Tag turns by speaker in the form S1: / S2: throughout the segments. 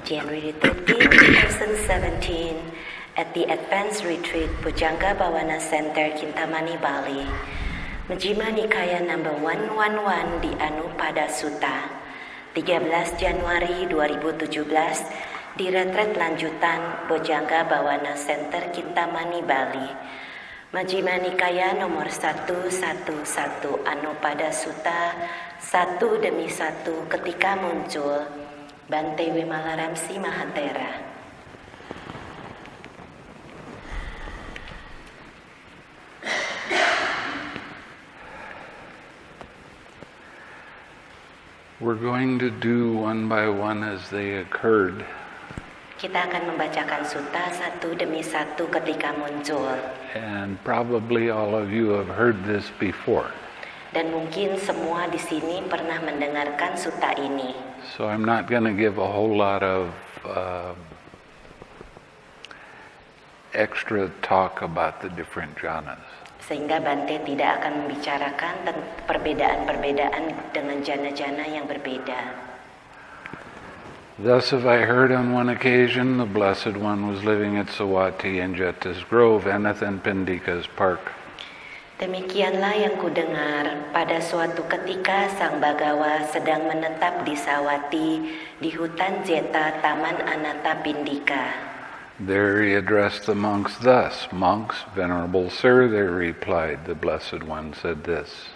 S1: January 13, 2017, at the Advanced Retreat Bojjhanga Bhawana Center, Kintamani, Bali, Majjhima Nikaya number 111 di Anupada Sutta, 13 Januari 2017, di retret lanjutan Bojjhanga Bhawana Center, Kintamani, Bali, Majjhima Nikaya nomor 111 Anupada Sutta, satu demi satu ketika muncul, Bante Wimalaramsi Mahatera.
S2: We're going to do one by one as they occurred.
S1: Kita akan membacakan sutta satu demi satu ketika muncul.
S2: And probably all of you have heard this before.
S1: Dan mungkin semua di sini pernah mendengarkan sutta ini.
S2: So I'm not going to give a whole lot of extra talk about the different jhanas.
S1: Sehingga Bante tidak akan membicarakan perbedaan-perbedaan dengan jana-jana yang berbeda.
S2: Thus have I heard on one occasion the Blessed One was living at Savatthi in Jeta's Grove, Anathan Pendika's park.
S1: Demikianlah yang kudengar, pada suatu ketika Sang Bagawa sedang menetap di Savatthi di hutan Jeta Taman Anathapindika.
S2: There he addressed the monks thus, "Monks, Venerable Sir," they replied. The Blessed One said this.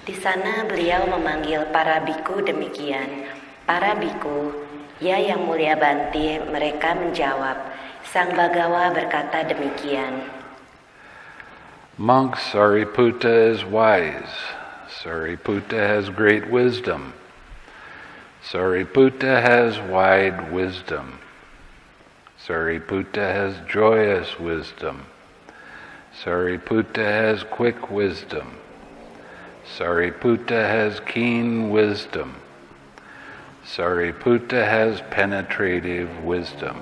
S1: Di sana beliau memanggil para biku demikian, "Para biku, ya yang mulia Bante," mereka menjawab. Sang Bagawa berkata demikian.
S2: Monks, Sariputta is wise. Sariputta has great wisdom. Sariputta has wide wisdom. Sariputta has joyous wisdom. Sariputta has quick wisdom. Sariputta has keen wisdom. Sariputta has penetrative wisdom.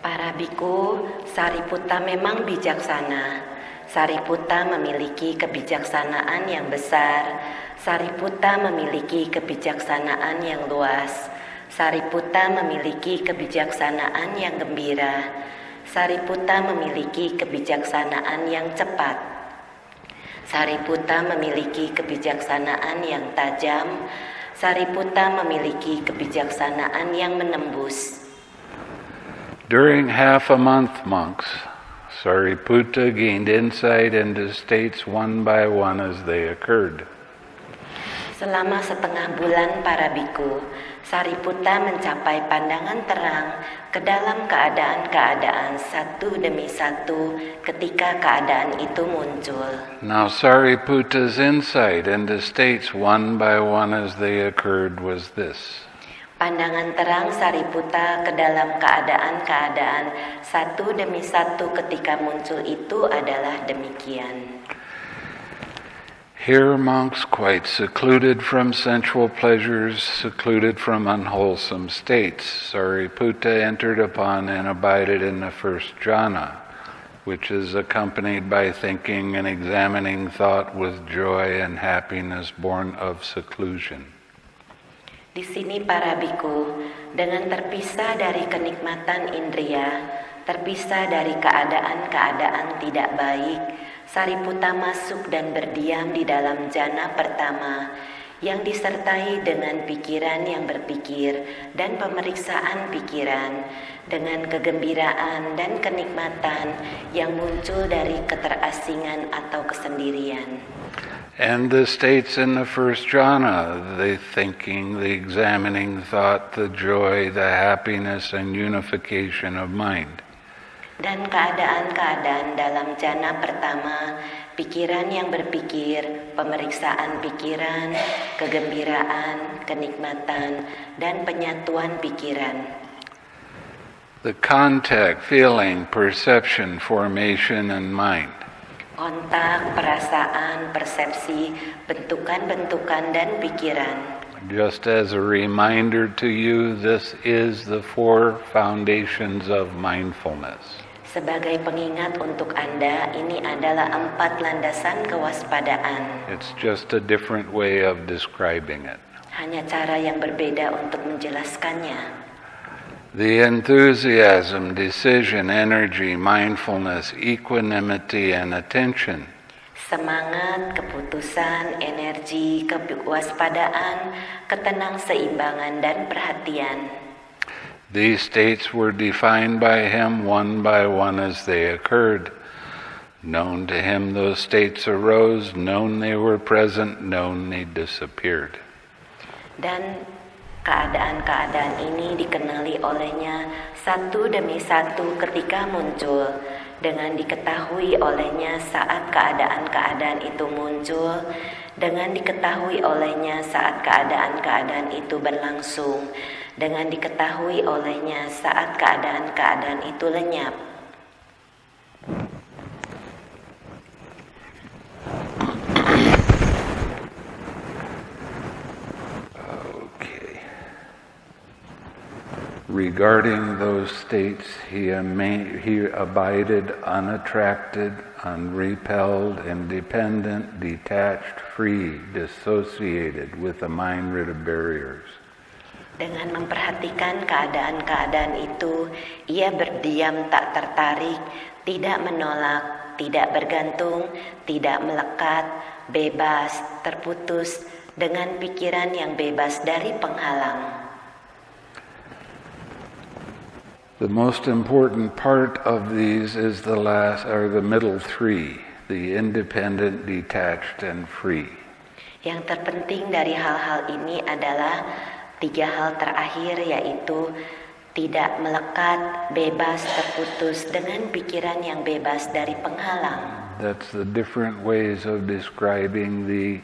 S1: Para biku, Sariputta memang bijaksana. Sariputta memiliki kebijaksanaan yang besar. Sariputta memiliki kebijaksanaan yang luas. Sariputta memiliki kebijaksanaan yang gembira. Sariputta memiliki kebijaksanaan yang cepat. Sariputta memiliki kebijaksanaan yang tajam. Sariputta memiliki kebijaksanaan yang menembus.
S2: During half a month, monks, Sariputta gained insight into states one by one as they occurred.
S1: Selama setengah bulan para biku, Sariputta mencapai pandangan terang ke dalam keadaan-keadaan satu demi satu ketika keadaan itu muncul.
S2: Now Sariputta's insight into states one by one as they occurred was this.
S1: Pandangan terang Sariputta ke dalam keadaan-keadaan satu demi satu ketika muncul itu adalah demikian.
S2: Here monks quite secluded from sensual pleasures, secluded from unwholesome states, Sariputta entered upon and abided in the first jhana, which is accompanied by thinking and examining thought with joy and happiness born of seclusion.
S1: Di sini para biku, dengan terpisah dari kenikmatan indria, terpisah dari keadaan-keadaan tidak baik, Sariputta masuk dan berdiam di dalam jana pertama, yang disertai dengan pikiran yang berpikir dan pemeriksaan pikiran, dengan kegembiraan dan kenikmatan yang muncul dari keterasingan atau kesendirian.
S2: And the states in the first jhana, the thinking, the examining thought, the joy, the happiness and unification of mind.
S1: Dan keadaan-keadaan dalam jana pertama, pikiran yang berpikir, pemeriksaan pikiran, kegembiraan, kenikmatan, dan penyatuan pikiran.
S2: The contact, feeling, perception, formation, and mind.
S1: Kontak, perasaan, persepsi, bentukan-bentukan, dan pikiran.
S2: Just as a reminder to you, this is the four foundations of mindfulness.
S1: Sebagai pengingat untuk Anda, ini adalah 4 landasan kewaspadaan.
S2: It's just a different way of describing it.
S1: Hanya cara yang berbeda untuk menjelaskannya.
S2: The enthusiasm, decision, energy, mindfulness, equanimity, and attention.
S1: Semangat, keputusan, energi, kewaspadaan, ketenangseimbangan, dan perhatian.
S2: These states were defined by him one by one as they occurred. Known to him those states arose, known they were present, known they disappeared.
S1: Dan keadaan-keadaan ini dikenali olehnya satu demi satu ketika muncul, dengan diketahui olehnya saat keadaan-keadaan itu muncul, dengan diketahui olehnya saat keadaan-keadaan itu berlangsung, dengan diketahui olehnya saat keadaan-keadaan itu lenyap.
S2: Regarding those states, he abided unattracted, unrepelled, independent, detached, free, dissociated, with a mind rid of barriers.
S1: Dengan memperhatikan keadaan-keadaan itu, ia berdiam tak tertarik, tidak menolak, tidak bergantung, tidak melekat, bebas, terputus, dengan pikiran yang bebas dari penghalang.
S2: The most important part of these is the middle three, the independent, detached, and free.
S1: Yang terpenting dari hal-hal ini adalah tiga hal terakhir, yaitu tidak melekat, bebas, terputus, dengan pikiran yang bebas dari penghalang.
S2: That's the different ways of describing the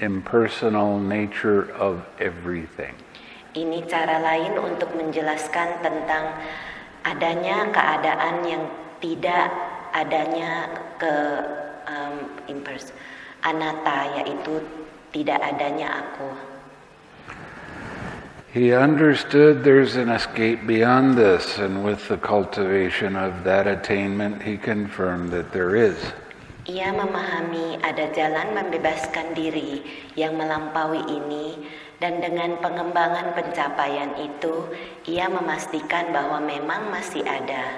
S2: impersonal nature of everything.
S1: Ini cara lain untuk menjelaskan tentang adanya keadaan yang tidak adanya anatta, yaitu tidak adanya aku.
S2: He understood there's an escape beyond this, and with the cultivation of that attainment, he confirmed that there is.
S1: Ia memahami ada jalan membebaskan diri yang melampaui ini, dan dengan pengembangan pencapaian itu, ia memastikan bahwa memang masih ada.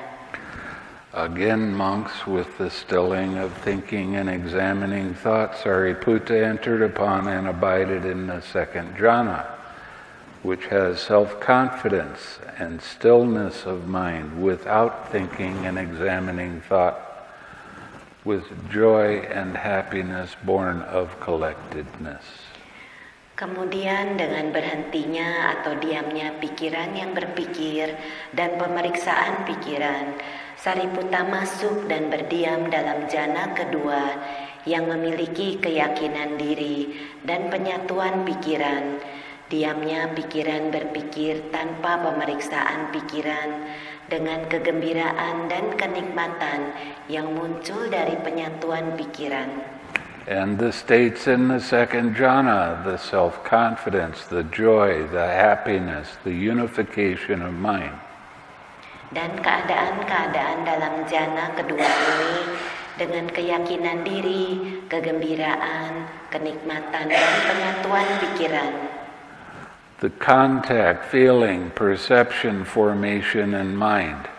S2: Again, monks, with the stilling of thinking and examining thought, Sariputta entered upon and abided in the second jhana, which has self-confidence and stillness of mind without thinking and examining thought, with joy and happiness born of collectedness.
S1: Kemudian dengan berhentinya atau diamnya pikiran yang berpikir dan pemeriksaan pikiran, Sariputta masuk dan berdiam dalam jana kedua yang memiliki keyakinan diri dan penyatuan pikiran. Diamnya pikiran berpikir tanpa pemeriksaan pikiran, dengan kegembiraan dan kenikmatan yang muncul dari penyatuan pikiran.
S2: And the states in the second jhana, the self-confidence, the joy, the happiness, the unification of mind.
S1: Dan keadaan-keadaan dalam jhana kedua ini, dengan keyakinan diri, kegembiraan, kenikmatan, dan penyatuan pikiran.
S2: The contact, feeling, perception, formation, and mind.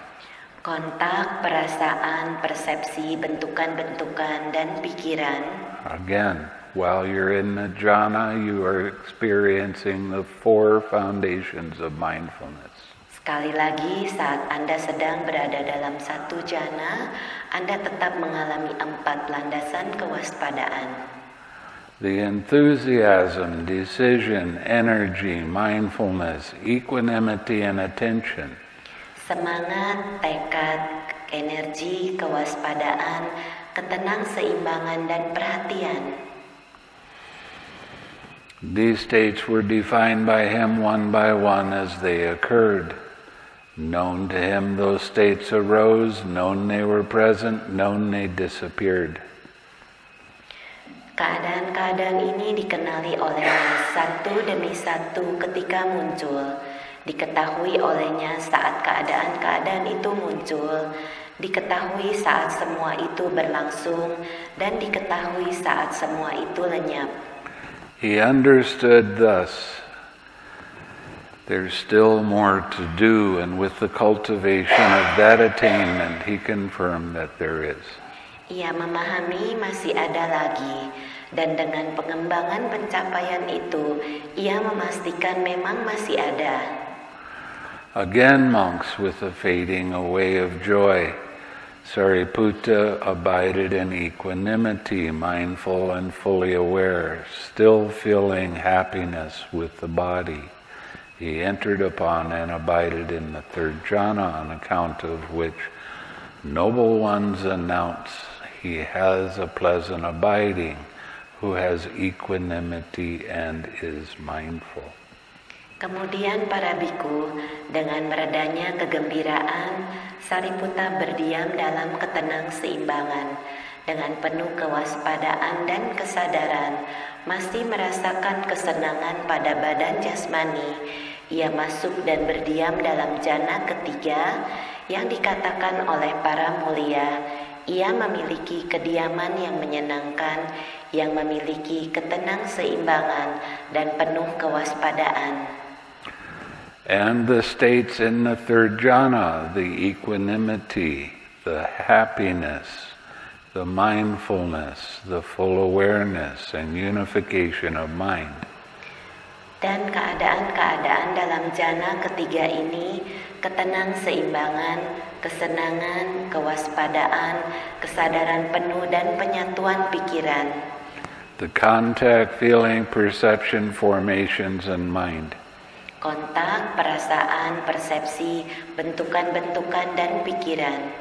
S1: Kontak, perasaan, persepsi, bentukan-bentukan, dan pikiran.
S2: Again, while you're in the jhana, you are experiencing the four foundations of mindfulness.
S1: Sekali lagi, saat Anda sedang berada dalam satu jhana, Anda tetap mengalami 4 landasan kewaspadaan.
S2: The enthusiasm, decision, energy, mindfulness, equanimity, and attention.
S1: Semangat, tekad, energi, kewaspadaan, ketenangseimbangan, dan perhatian.
S2: These states were defined by him one by one as they occurred. Known to him those states arose, known they were present, known they disappeared.
S1: Keadaan-keadaan ini dikenali olehnya satu demi satu ketika muncul, diketahui olehnya saat keadaan-keadaan itu muncul, diketahui saat semua itu berlangsung, dan diketahui saat semua itu lenyap.
S2: He understood thus There's still more to do, and with the cultivation of that attainment, he confirmed that there is.
S1: Ia memahami masih ada lagi, dan dengan pengembangan pencapaian itu, ia memastikan memang masih ada.
S2: Again, monks, with the fading away of joy, Sariputta abided in equanimity, mindful and fully aware, still feeling happiness with the body. He entered upon and abided in the third jhana, on account of which noble ones announce he has a pleasant abiding, who has equanimity and is mindful.
S1: Kemudian para biku, dengan meredanya kegembiraan, Sariputta berdiam dalam ketenang seimbangan, dengan penuh kewaspadaan dan kesadaran, masih merasakan kesenangan pada badan jasmani. Ia masuk dan berdiam dalam jana ketiga yang dikatakan oleh para mulia. Ia memiliki kediaman yang menyenangkan, yang memiliki ketenang seimbangan dan penuh kewaspadaan.
S2: And the states in the third jhana, the equanimity, the happiness, the mindfulness, the full awareness and unification of mind.
S1: Dan keadaan-keadaan dalam jana ketiga ini, ketenang seimbangan, kesenangan, kewaspadaan, kesadaran penuh dan penyatuan pikiran.
S2: The contact, feeling, perception, formations and mind.
S1: Kontak, perasaan, persepsi, bentukan-bentukan dan pikiran.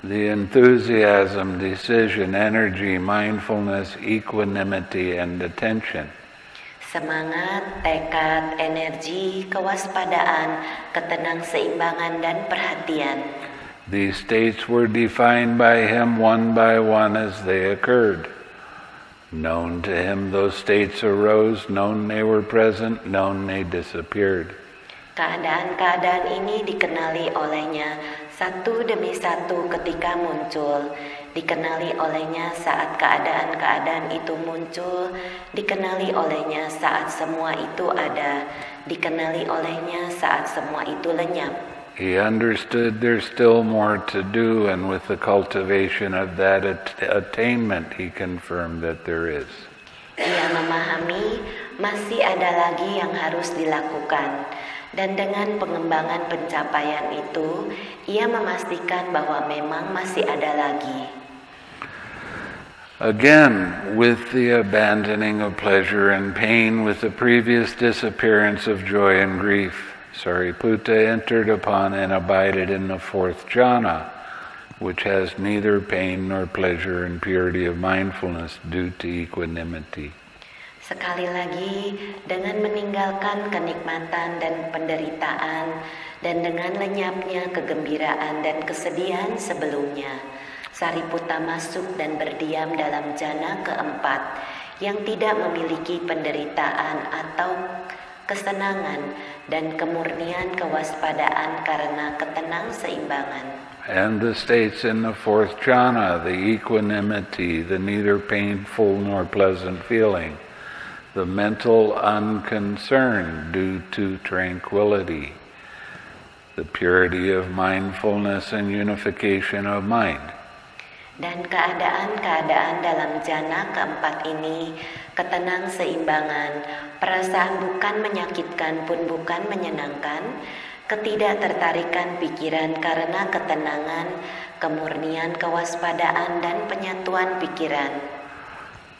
S2: The enthusiasm, decision, energy, mindfulness, equanimity and attention.
S1: Semangat, tekad, energi, kewaspadaan, ketenang seimbangan dan perhatian.
S2: These states were defined by him one by one as they occurred. Known to him those states arose, known they were present, known they disappeared.
S1: Keadaan-keadaan ini dikenali olehnya satu demi satu ketika muncul, dikenali olehnya saat keadaan-keadaan itu muncul, dikenali olehnya saat semua itu ada, dikenali olehnya saat semua itu lenyap.
S2: He understood there's still more to do, and with the cultivation of that attainment, he confirmed that there is.
S1: Ia memahami masih ada lagi yang harus dilakukan, dan dengan pengembangan pencapaian itu, ia memastikan bahwa memang masih ada lagi.
S2: Again, with the abandoning of pleasure and pain, with the previous disappearance of joy and grief, Sariputta entered upon and abided in the fourth jhana, which has neither pain nor pleasure and purity of mindfulness due to equanimity.
S1: Sekali lagi, dengan meninggalkan kenikmatan dan penderitaan, dan dengan lenyapnya kegembiraan dan kesedihan sebelumnya, Sariputta masuk dan berdiam dalam jana keempat, yang tidak memiliki penderitaan atau kesenangan dan kemurnian kewaspadaan karena ketenang seimbangan.
S2: And the states in the fourth jhana, the equanimity, the neither painful nor pleasant feeling, the mental unconcern due to tranquility, the purity of mindfulness and unification of mind.
S1: Dan keadaan-keadaan dalam jana keempat ini, ketenang seimbangan, perasaan bukan menyakitkan pun bukan menyenangkan, ketidaktertarikan pikiran karena ketenangan, kemurnian kewaspadaan dan penyatuan pikiran.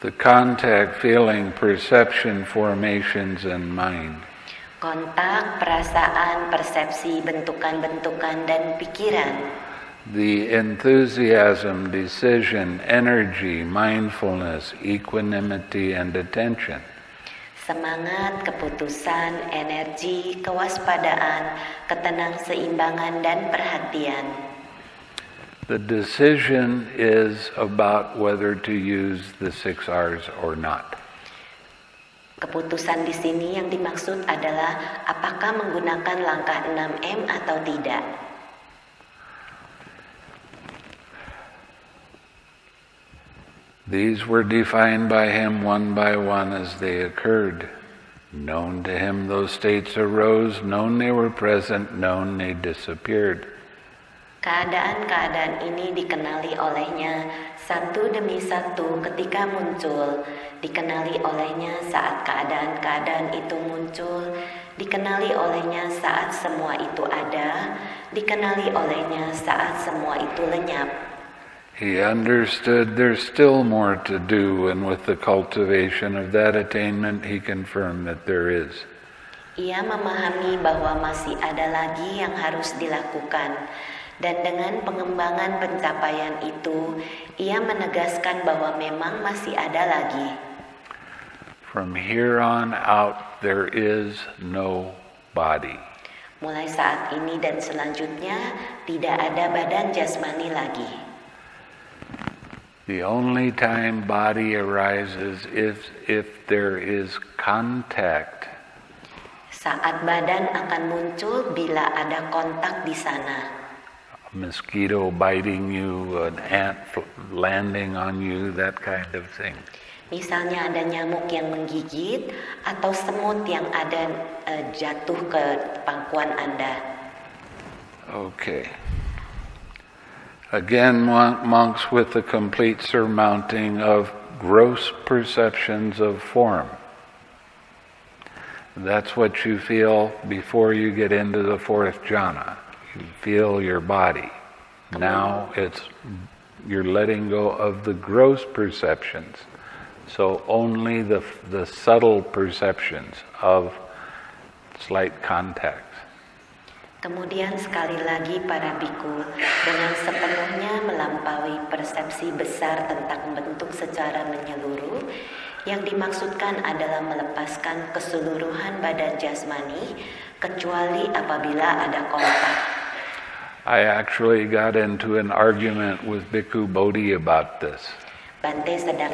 S2: The contact, feeling, perception, formations and mind.
S1: Kontak, perasaan, persepsi, bentukan-bentukan dan pikiran.
S2: The enthusiasm, decision, energy, mindfulness, equanimity, and attention.
S1: Semangat, keputusan, energi, kewaspadaan, ketenang seimbangan dan perhatian.
S2: The decision is about whether to use the 6 R's or not.
S1: Keputusan di sini yang dimaksud adalah apakah menggunakan langkah 6M atau tidak.
S2: These were defined by him one by one as they occurred. Known to him those states arose, known they were present, known they disappeared.
S1: Keadaan-keadaan ini dikenali olehnya satu demi satu ketika muncul, dikenali olehnya saat keadaan-keadaan itu muncul, dikenali olehnya saat semua itu ada, dikenali olehnya saat semua itu lenyap.
S2: He understood there's still more to do, and with the cultivation of that attainment, he confirmed that there is.
S1: Ia memahami bahwa masih ada lagi yang harus dilakukan, dan dengan pengembangan pencapaian itu, ia menegaskan bahwa memang masih ada lagi.
S2: From here on out, there is no body.
S1: Mulai saat ini dan selanjutnya, tidak ada badan jasmani lagi.
S2: The only time body arises is if there is contact.
S1: Saat badan akan muncul bila ada kontak di sana.
S2: A mosquito biting you, an ant landing on you, that kind of thing.
S1: Misalnya ada nyamuk yang menggigit atau semut yang ada jatuh ke pangkuan Anda.
S2: Okay. Again, monks with the complete surmounting of gross perceptions of form. That's what you feel before you get into the fourth jhana. You feel your body. Now you're letting go of the gross perceptions. So only the subtle perceptions of slight contact.
S1: Kemudian sekali lagi para biku dengan sepenuhnya melampaui persepsi besar tentang bentuk secara menyeluruh, yang dimaksudkan adalah melepaskan keseluruhan badan jasmani kecuali apabila ada kontak.
S2: I actually got into an argument with Bhikkhu Bodhi about this.
S1: Bante sedang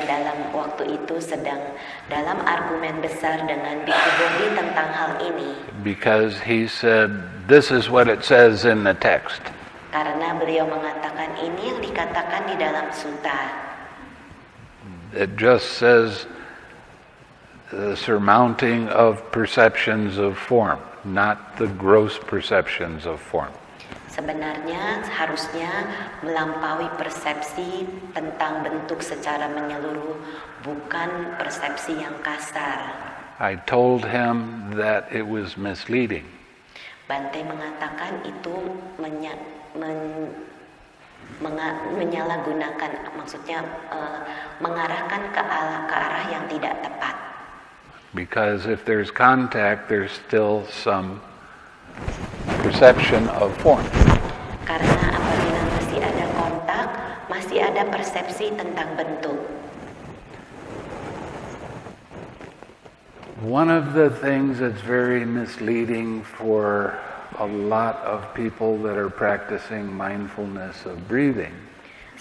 S1: dalam argumen besar dengan Bhikkhu Bodhi tentang hal ini.
S2: Because he said, this is what it says in the text.
S1: Karena beliau mengatakan ini yang dikatakan di dalam sutta.
S2: It just says the surmounting of perceptions of form, not the gross perceptions of form.
S1: Sebenarnya harusnya melampaui persepsi tentang bentuk secara menyeluruh, bukan persepsi yang kasar.
S2: I told him that it was misleading.
S1: Bante mengatakan itu menyalahgunakan, maksudnya mengarahkan ke arah yang tidak tepat.
S2: Because if there's contact, there's still some perception of form.
S1: Karena apabila masih ada kontak, masih ada persepsi tentang bentuk.
S2: One of the things that's very misleading for a lot of people that are practicing mindfulness of breathing.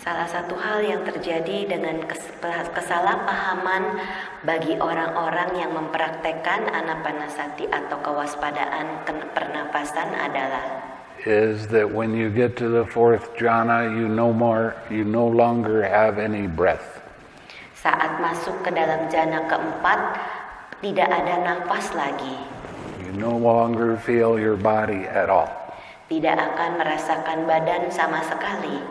S1: Salah satu hal yang terjadi dengan kesalahpahaman bagi orang-orang yang mempraktekkan anapanasati atau kewaspadaan pernapasan adalah
S2: is that when you get to the fourth jhana, you no longer have any breath.
S1: Saat masuk ke dalam jana keempat, tidak ada nafas lagi.
S2: You no longer feel your body at all.
S1: Tidak akan merasakan badan sama sekali.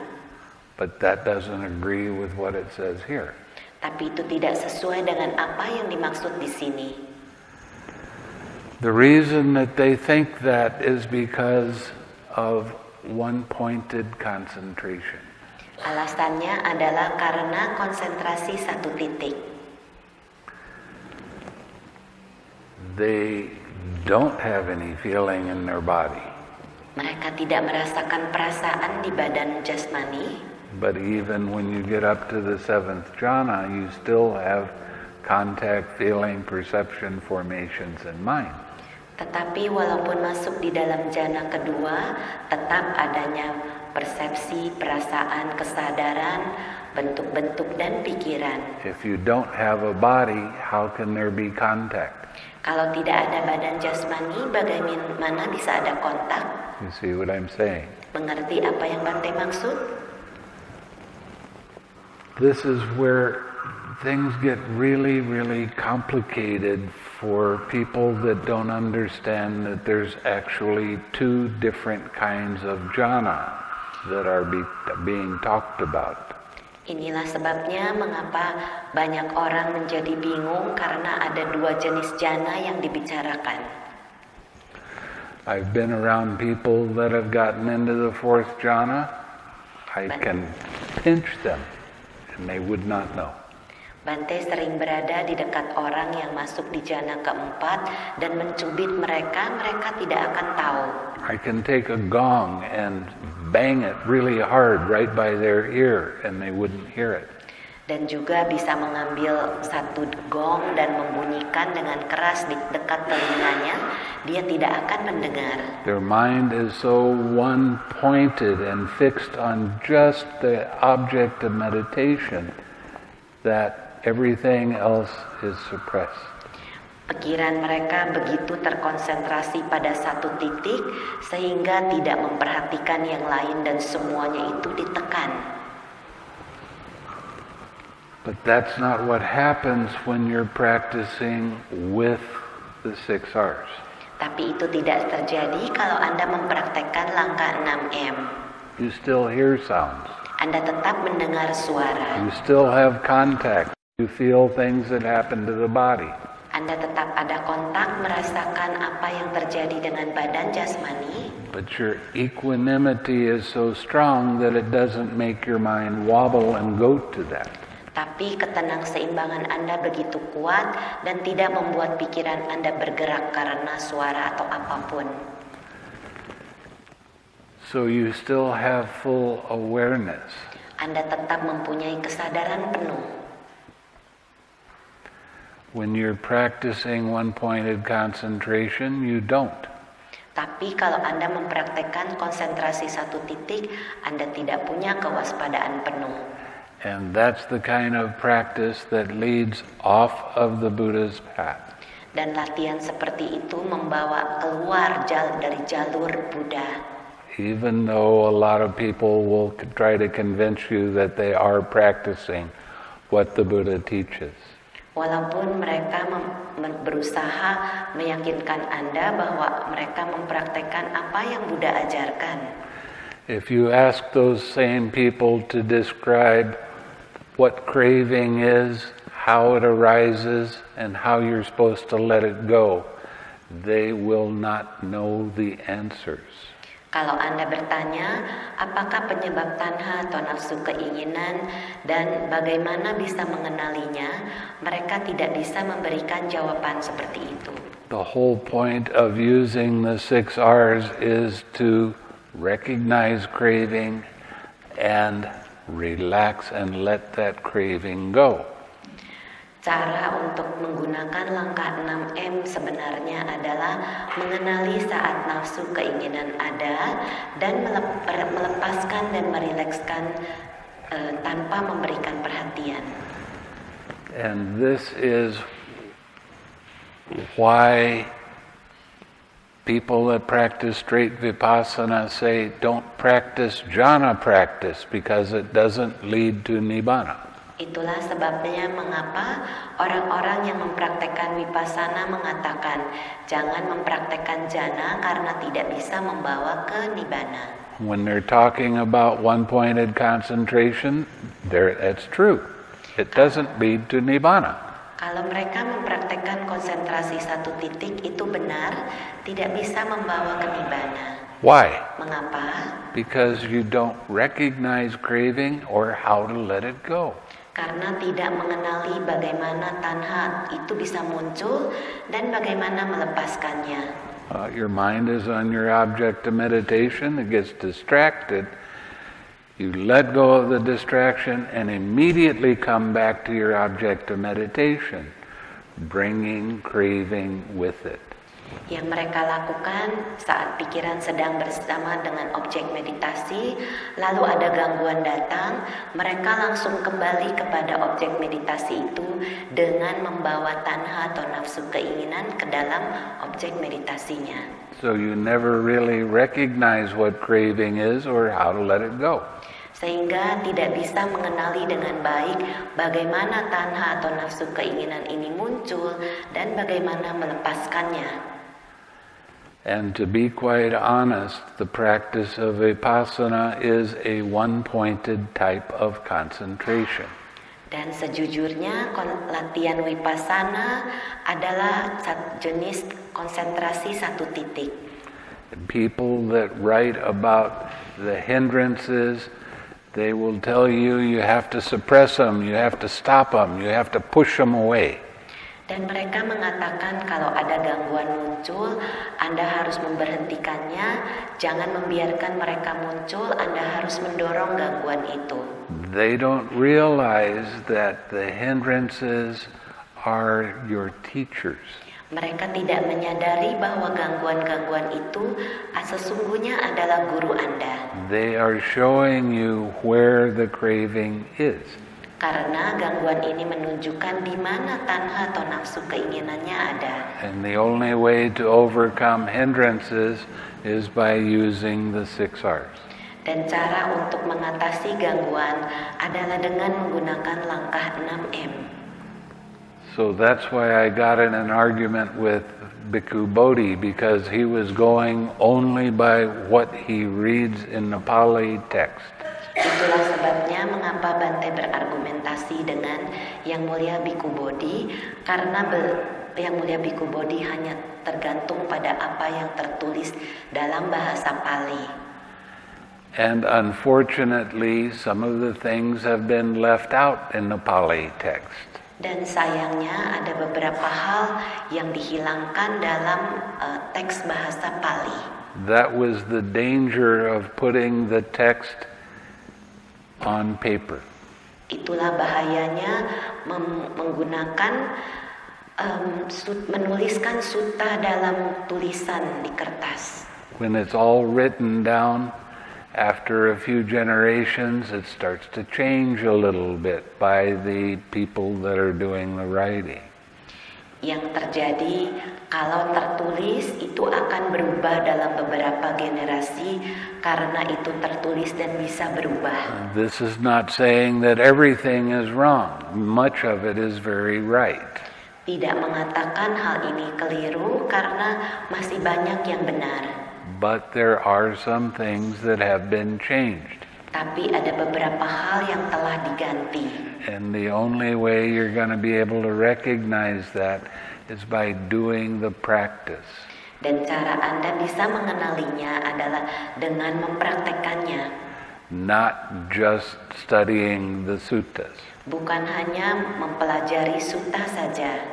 S2: But that doesn't agree with what it says here.
S1: Tapi itu tidak sesuai dengan apa yang dimaksud di sini.
S2: The reason that they think that is because of one-pointed concentration.
S1: Alasannya adalah karena konsentrasi satu titik.
S2: They don't have any feeling in their body.
S1: Mereka tidak merasakan perasaan di badan jasmani.
S2: But even when you get up to the seventh jhana, you still have contact, feeling, perception, formations, and mind.
S1: Tetapi walaupun masuk di dalam jana kedua, tetap adanya persepsi, perasaan, kesadaran, bentuk-bentuk dan pikiran.
S2: If you don't have a body, how can there be contact?
S1: Kalau tidak ada badan jasmani, bagaimana bisa ada kontak?
S2: You see what I'm saying?
S1: Mengerti apa yang Bante maksud?
S2: This is where things get really, really complicated for people that don't understand that there's actually two different kinds of jhana that are being talked about.
S1: Inilah sebabnya mengapa banyak orang menjadi bingung karena ada dua jenis jhana yang dibicarakan.
S2: I've been around people that have gotten into the fourth jhana. I can pinch them and they would not know.
S1: Bante sering berada di dekat orang yang masuk di jhana keempat dan mencubit mereka tidak akan tahu.
S2: I can take a gong and bang it really hard right by their ear and they wouldn't hear it.
S1: Dan juga bisa mengambil satu gong dan membunyikan dengan keras di dekat telinganya, dia tidak akan mendengar.
S2: Their mind is so one-pointed and fixed on just the object of meditation that everything else is suppressed.
S1: Pikiran mereka begitu terkonsentrasi pada satu titik sehingga tidak memperhatikan yang lain dan semuanya itu ditekan.
S2: But that's not what happens when you're practicing with the 6 R's.
S1: Tapi itu tidak terjadi kalau Anda mempraktekkan langkah 6M.
S2: You still hear sounds.
S1: Anda tetap mendengar suara.
S2: You still have contact. You feel things that happen to the body.
S1: Anda tetap ada kontak, merasakan apa yang terjadi dengan badan jasmani.
S2: But your equanimity is so strong that it doesn't make your mind wobble and go to that.
S1: Tapi ketenang-seimbangan Anda begitu kuat dan tidak membuat pikiran Anda bergerak karena suara atau apapun.
S2: So you still have full awareness.
S1: Anda tetap mempunyai kesadaran penuh.
S2: When you're practicing one-pointed concentration, you don't.
S1: Tapi kalau Anda mempraktekkan konsentrasi satu titik, Anda tidak punya kewaspadaan penuh.
S2: And that's the kind of practice that leads off of the Buddha's path.
S1: Dan latihan seperti itu membawa keluar dari jalur Buddha.
S2: Even though a lot of people will try to convince you that they are practicing what the Buddha teaches.
S1: Walaupun mereka berusaha meyakinkan Anda bahwa mereka mempraktekkan apa yang Buddha ajarkan.
S2: If you ask those same people to describe what craving is, how it arises, and how you're supposed to let it go, they will not know the answers.
S1: Kalau Anda bertanya, apakah penyebab tanha atau nafsu keinginan dan bagaimana bisa mengenalinya, mereka tidak bisa memberikan jawaban seperti itu.
S2: The whole point of using the 6 R's is to recognize craving and relax and let that craving go.
S1: Cara untuk menggunakan langkah 6M sebenarnya adalah mengenali saat nafsu keinginan ada dan melepaskan dan merilekskan tanpa memberikan perhatian.
S2: And this is why people that practice straight vipassana say don't practice jhana practice because it doesn't lead to nibbana.
S1: Itulah sebabnya mengapa orang-orang yang mempraktekkan vipassana mengatakan jangan mempraktekkan jhana karena tidak bisa membawa ke nibbana.
S2: When they're talking about one-pointed concentration, that's true. It doesn't lead to nibbana.
S1: Kalau mereka mempraktekkan konsentrasi satu titik itu benar, tidak bisa membawa ke nibbana.
S2: Why?
S1: Mengapa?
S2: Because you don't recognize craving or how to let it go.
S1: Karena tidak mengenali bagaimana tanha itu bisa muncul dan bagaimana melepaskannya.
S2: Your mind is on your object of meditation, it gets distracted. You let go of the distraction and immediately come back to your object of meditation, bringing craving with it.
S1: Yang mereka lakukan saat pikiran sedang bersama dengan objek meditasi, lalu ada gangguan datang, mereka langsung kembali kepada objek meditasi itu dengan membawa tanha atau nafsu keinginan ke dalam objek meditasinya.
S2: So you never really recognize what craving is or how to let it go.
S1: sehingga tidak bisa mengenali dengan baik bagaimana tanha atau nafsu keinginan ini muncul dan bagaimana melepaskannya.
S2: And to be quite honest, the practice of vipassana is a one-pointed type of concentration.
S1: Dan sejujurnya latihan vipassana adalah jenis konsentrasi satu titik.
S2: People that write about the hindrances, they will tell you you have to suppress them, you have to stop them, you have to push them away.
S1: Dan mereka mengatakan kalau ada gangguan muncul, Anda harus memberhentikannya, jangan membiarkan mereka muncul, Anda harus mendorong gangguan itu.
S2: They don't realize that the hindrances are your teachers.
S1: Mereka tidak menyadari bahwa gangguan-gangguan itu sesungguhnya adalah guru Anda.
S2: They are showing you where the craving is.
S1: Karena gangguan ini menunjukkan di mana tanha atau nafsu keinginannya ada.
S2: And the only way to overcome hindrances is by using the 6 R's.
S1: Dan cara untuk mengatasi gangguan adalah dengan menggunakan langkah 6M.
S2: So that's why I got in an argument with Bhikkhu Bodhi, because he was going only by what he reads in the Pali text.
S1: Itulah sebabnya mengapa Bante berargumentasi dengan Yang Mulia Bhikkhu Bodhi, karena Yang Mulia Bhikkhu Bodhi hanya tergantung pada apa yang tertulis dalam bahasa Pali.
S2: And unfortunately, some of the things have been left out in the Pali text.
S1: Dan sayangnya ada beberapa hal yang dihilangkan dalam teks bahasa Pali.
S2: That was the danger of putting the text on paper.
S1: Itulah bahayanya menggunakan menuliskan sutta dalam tulisan di kertas.
S2: When it's all written down, after a few generations, it starts to change a little bit by the people that are doing the writing.
S1: Yang terjadi kalau tertulis itu akan berubah dalam beberapa generasi karena itu tertulis dan bisa berubah.
S2: This is not saying that everything is wrong. Much of it is very right.
S1: Tidak mengatakan hal ini keliru karena masih banyak yang benar.
S2: But there are some things that have been changed.
S1: Tapi ada beberapa hal yang telah diganti.
S2: And the only way you're going to be able to recognize that is by doing the practice.
S1: Dan cara Anda bisa mengenalinya adalah dengan mempraktekkannya.
S2: Not just studying the suttas.
S1: Bukan hanya mempelajari sutta saja.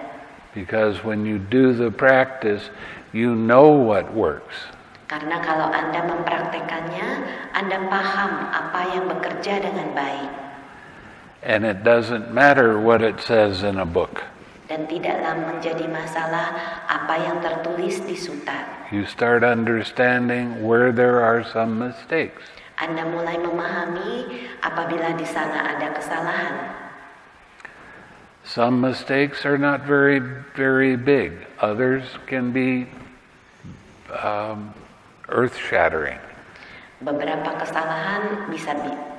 S2: Because when you do the practice, you know what works.
S1: Karena kalau Anda mempraktekannya, Anda paham apa yang bekerja dengan baik.
S2: And it doesn't matter what it says in a book.
S1: Dan tidaklah menjadi masalah apa yang tertulis di sutta.
S2: You start understanding where there are some mistakes.
S1: Anda mulai memahami apabila di sana ada kesalahan.
S2: Some mistakes are not very, very big. Others can be earth-shattering.
S1: Beberapa kesalahan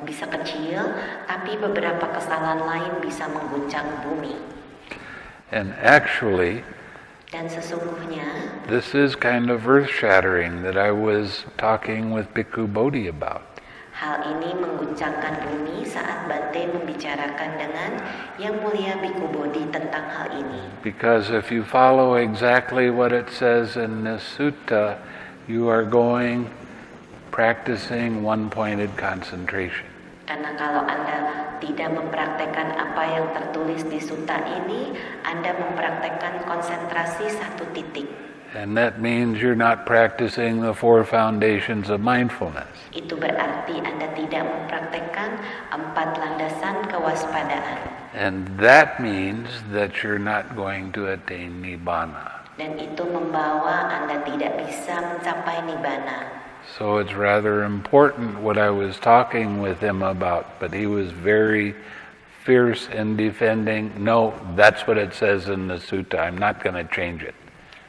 S1: bisa kecil, tapi beberapa kesalahan lain bisa mengguncang bumi.
S2: And actually,
S1: dan sesungguhnya,
S2: this is kind of earth-shattering that I was talking with Bhikkhu Bodhi about.
S1: Hal ini mengguncangkan bumi saat Bante membicarakan dengan Yang Mulia Bhikkhu Bodhi tentang hal ini.
S2: Because if you follow exactly what it says in this sutta, you are practicing one-pointed concentration.
S1: Karena kalau Anda tidak mempraktekkan apa yang tertulis di sutta ini, Anda mempraktekkan konsentrasi satu titik.
S2: And that means you're not practicing the 4 foundations of mindfulness.
S1: Itu berarti Anda tidak mempraktekkan 4 landasan kewaspadaan.
S2: And that means that you're not going to attain nibbana.
S1: Dan itu membawa Anda tidak bisa mencapai nibbana.
S2: So it's rather important what I was talking with him about, but he was very fierce in defending, no, that's what it says in the sutta, I'm not going to change it.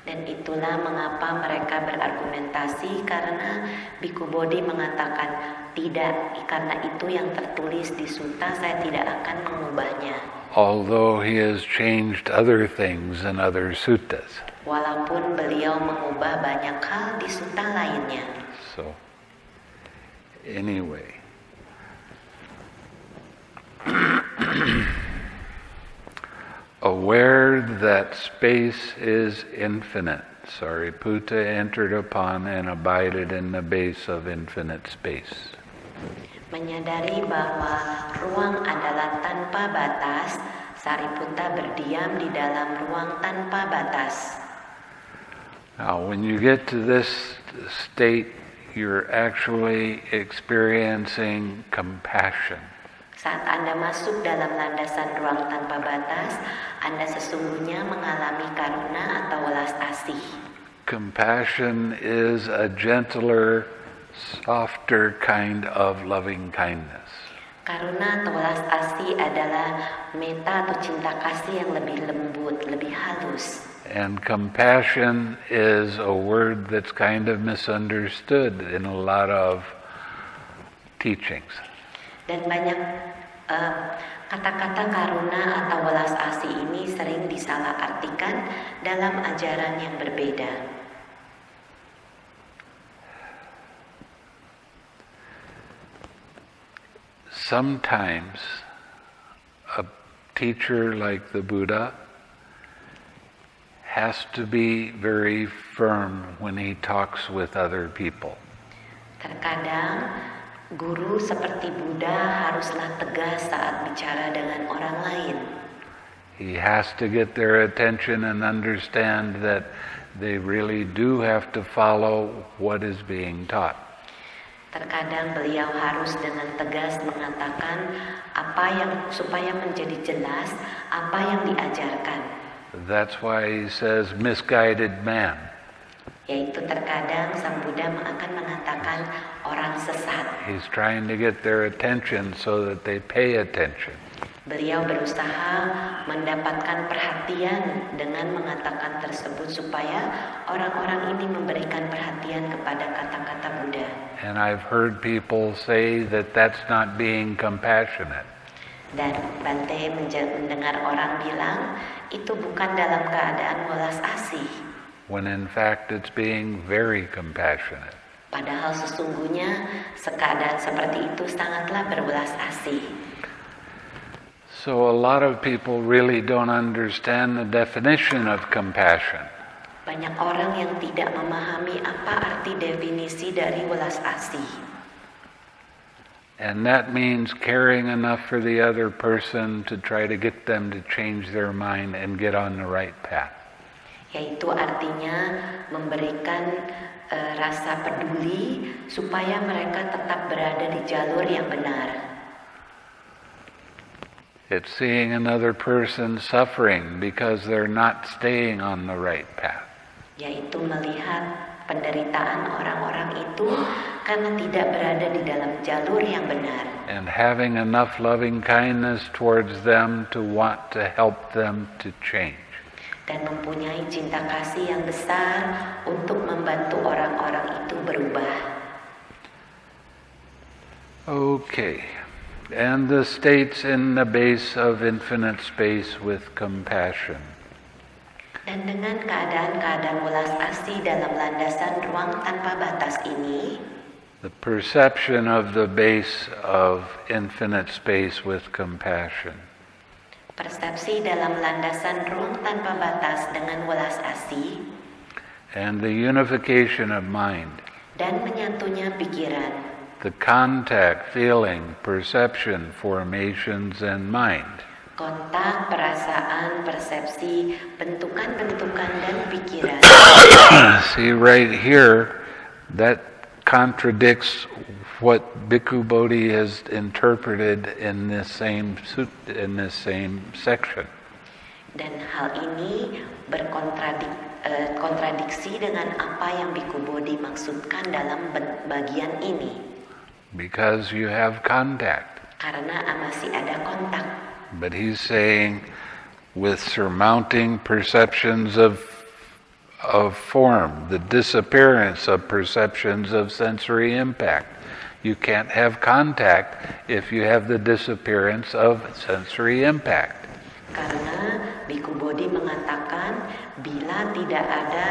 S1: Dan itulah mengapa mereka berargumentasi, karena Biku Bodhi mengatakan, tidak, karena itu yang tertulis di sutta, saya tidak akan mengubahnya.
S2: Although he has changed other things in other suttas.
S1: Walaupun beliau mengubah banyak hal di sutta lainnya.
S2: So, anyway. Aware that space is infinite, Sariputta entered upon and abided in the base of infinite space.
S1: Menyadari bahwa ruang adalah tanpa batas, Sariputta berdiam di dalam ruang tanpa batas.
S2: Now, when you get to this state, you're actually experiencing compassion.
S1: Saat Anda masuk dalam landasan ruang tanpa batas, Anda sesungguhnya mengalami karuna atau welas asih.
S2: Compassion is a gentler, softer kind of loving kindness.
S1: Karuna atau welas asih adalah meta atau cinta kasih yang lebih lembut, lebih halus.
S2: And compassion is a word that's kind of misunderstood in a lot of teachings.
S1: Dan banyak kata-kata karuna atau welas asih ini sering disalahartikan dalam ajaran yang berbeda.
S2: Sometimes a teacher like the Buddha has to be very firm when he talks with other people.
S1: Terkadang guru seperti Buddha haruslah tegas saat bicara dengan orang lain.
S2: He has to get their attention and understand that they really do have to follow what is being taught.
S1: Terkadang beliau harus dengan tegas mengatakan supaya menjadi jelas apa yang diajarkan.
S2: That's why he says misguided man.
S1: Yaitu terkadang Sang Buddha akan mengatakan orang sesat.
S2: He's trying to get their attention so that they pay attention.
S1: Beliau berusaha mendapatkan perhatian dengan mengatakan tersebut supaya orang-orang ini memberikan perhatian kepada kata-kata Buddha.
S2: And I've heard people say that that's not being compassionate.
S1: Dan Bante mendengar orang bilang itu bukan dalam keadaan welas asih.
S2: When in fact it's being very compassionate.
S1: Padahal sesungguhnya keadaan seperti itu sangatlah berwelas asih.
S2: So a lot of people really don't understand the definition of compassion.
S1: Banyak orang yang tidak memahami apa arti definisi dari welas asih.
S2: And that means caring enough for the other person to try to get them to change their mind and get on the right path.
S1: Yaitu artinya memberikan rasa peduli supaya mereka tetap berada di jalur yang benar.
S2: It's seeing another person suffering because they're not staying on the right path.
S1: Yaitu melihat penderitaan orang-orang itu karena tidak berada di dalam jalur yang benar.
S2: And having enough loving kindness towards them to want to help them to change.
S1: Dan mempunyai cinta kasih yang besar untuk membantu orang-orang itu berubah.
S2: Okay. And the states in the base of infinite space with compassion.
S1: Dan dengan keadaan-keadaan welas asih dalam landasan ruang tanpa batas ini,
S2: the perception of the base of infinite space with compassion.
S1: Persepsi dalam landasan ruang tanpa batas dengan welas asih.
S2: And the unification of mind.
S1: Dan menyatunya pikiran.
S2: The contact, feeling, perception, formations, and mind.
S1: Kontak, perasaan, persepsi, bentukan-bentukan, dan pikiran.
S2: See right here, that contradicts what Bhikkhu Bodhi has interpreted in this same section.
S1: Dan hal ini berkontradiksi dengan apa yang Bhikkhu Bodhi maksudkan dalam bagian ini.
S2: Because you have contact.
S1: Karena masih ada kontak.
S2: But he's saying with surmounting perceptions of of form, the disappearance of perceptions of sensory impact. You can't have contact if you have the disappearance of sensory impact.
S1: Karena Biku Bodhi mengatakan bila tidak ada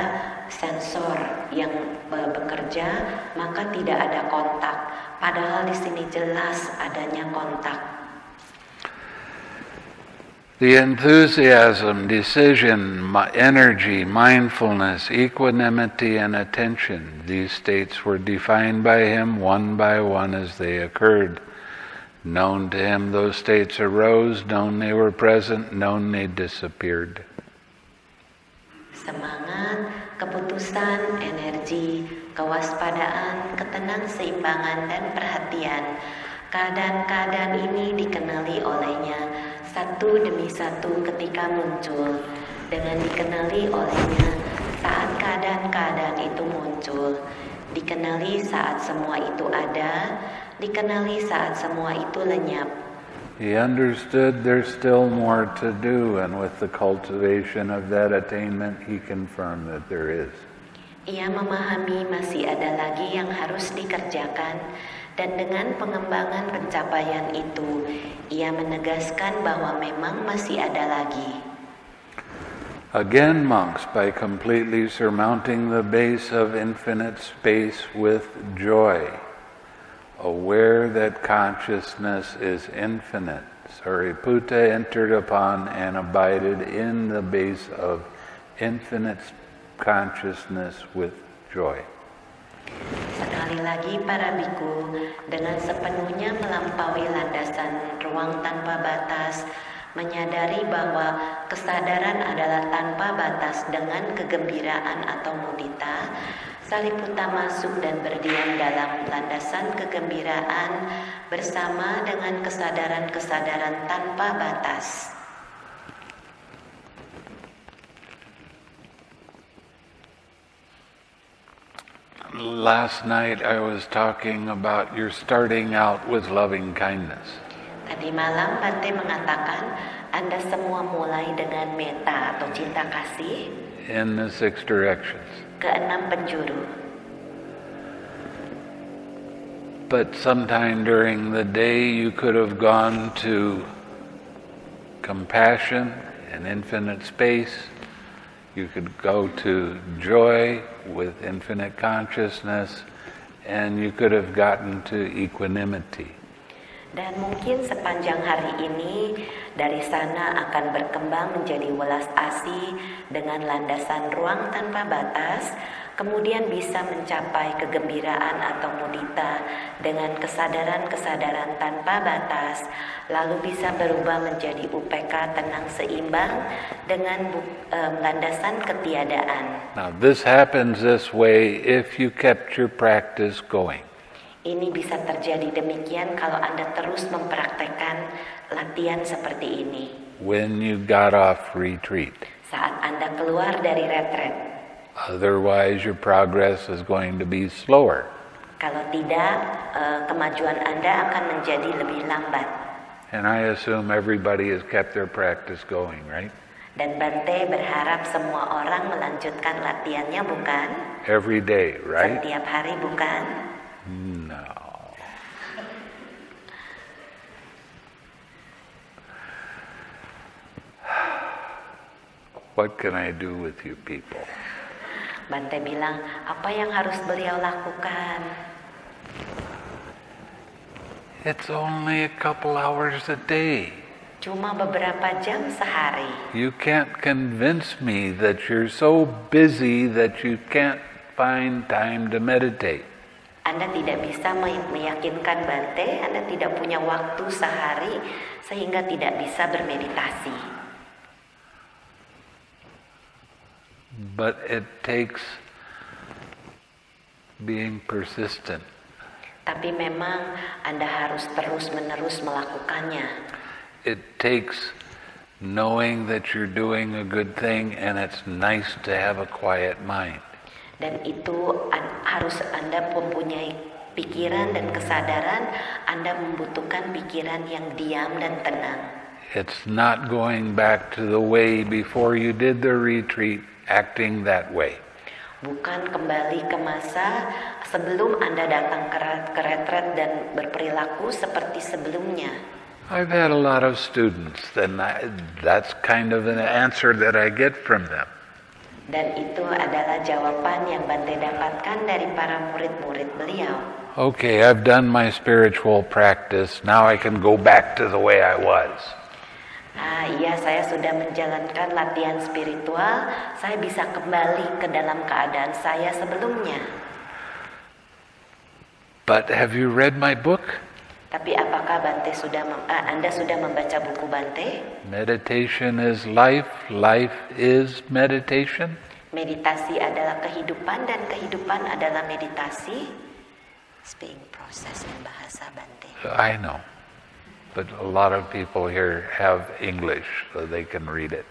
S1: sensor yang bekerja, maka tidak ada kontak. Padahal di sini jelas adanya kontak.
S2: The enthusiasm, decision, energy, mindfulness, equanimity, and attention, these states were defined by him one by one as they occurred. Known to him, those states arose, known they were present, known they disappeared.
S1: Semangat, keputusan, energi, kewaspadaan, ketenang-seimbangan, dan perhatian. Keadaan-keadaan ini dikenali olehnya satu demi satu ketika muncul, dengan dikenali olehnya saat keadaan-keadaan itu muncul, dikenali saat semua itu ada, dikenali saat semua itu lenyap.
S2: He understood there's still more to do, and with the cultivation of that attainment, he confirmed that there is.
S1: Ia memahami masih ada lagi yang harus dikerjakan, dan dengan pengembangan pencapaian itu, ia menegaskan bahwa memang masih ada lagi.
S2: Again, monks, by completely surmounting the base of infinite space with joy, aware that consciousness is infinite, Sariputta entered upon and abided in the base of infinite consciousness with joy.
S1: Sekali lagi para biku, dengan sepenuhnya melampaui landasan ruang tanpa batas, menyadari bahwa kesadaran adalah tanpa batas dengan kegembiraan atau mudita, Sariputta masuk dan berdiam dalam landasan kegembiraan bersama dengan kesadaran-kesadaran tanpa batas.
S2: Last night I was talking about you're starting out with loving kindness.
S1: Tadi malam Bante mengatakan Anda semua mulai dengan metta atau cinta kasih
S2: In the 6 directions.
S1: ke-6 penjuru.
S2: But sometime during the day you could have gone to compassion and infinite space. You could go to joy with infinite consciousness, and you could have gotten to equanimity.
S1: Dan mungkin sepanjang hari ini dari sana akan berkembang menjadi welas asih dengan landasan ruang tanpa batas, kemudian bisa mencapai kegembiraan atau mudita dengan kesadaran-kesadaran tanpa batas, lalu bisa berubah menjadi UPK tenang seimbang dengan landasan ketiadaan.
S2: Now this happens this way if you kept your practice going.
S1: Ini bisa terjadi demikian kalau Anda terus mempraktekkan latihan seperti ini.
S2: When you got off retreat.
S1: Saat Anda keluar dari retret.
S2: Otherwise your progress is going to be slower.
S1: Kalau tidak, kemajuan Anda akan menjadi lebih lambat.
S2: And I assume everybody has kept their practice going, right?
S1: Dan Bante berharap semua orang melanjutkan latihannya, bukan?
S2: Every day, right?
S1: Setiap hari, bukan?
S2: No. What can I do with you people?
S1: Bante bilang, apa yang harus beliau lakukan?
S2: It's only a couple hours a day.
S1: Cuma beberapa jam sehari.
S2: You can't convince me that you're so busy that you can't find time to meditate.
S1: Anda tidak bisa meyakinkan Bante, Anda tidak punya waktu sehari sehingga tidak bisa bermeditasi.
S2: But it takes being persistent.
S1: Tapi memang Anda harus terus-menerus melakukannya.
S2: It takes knowing that you're doing a good thing and it's nice to have a quiet mind.
S1: Dan itu harus Anda mempunyai pikiran dan kesadaran Anda membutuhkan pikiran yang diam dan tenang.
S2: It's not going back to the way before you did the retreat, acting that way.
S1: Bukan kembali ke masa sebelum Anda datang ke retret dan berperilaku seperti sebelumnya.
S2: I've had a lot of students, and that's kind of an answer that I get from them.
S1: Dan itu adalah jawaban yang Bante dapatkan dari para murid-murid beliau.
S2: Okay, I've done my spiritual practice. Now I can go back to the way I was.
S1: Iya, saya sudah menjalankan latihan spiritual. Saya bisa kembali ke dalam keadaan saya sebelumnya.
S2: But have you read my book?
S1: Tapi apakah Anda sudah membaca buku Bante?
S2: Meditation is life. Life is meditation.
S1: Meditasi adalah kehidupan dan kehidupan adalah meditasi. It's being processed in bahasa Bante.
S2: I know. But a lot of people here have English, so they can read it.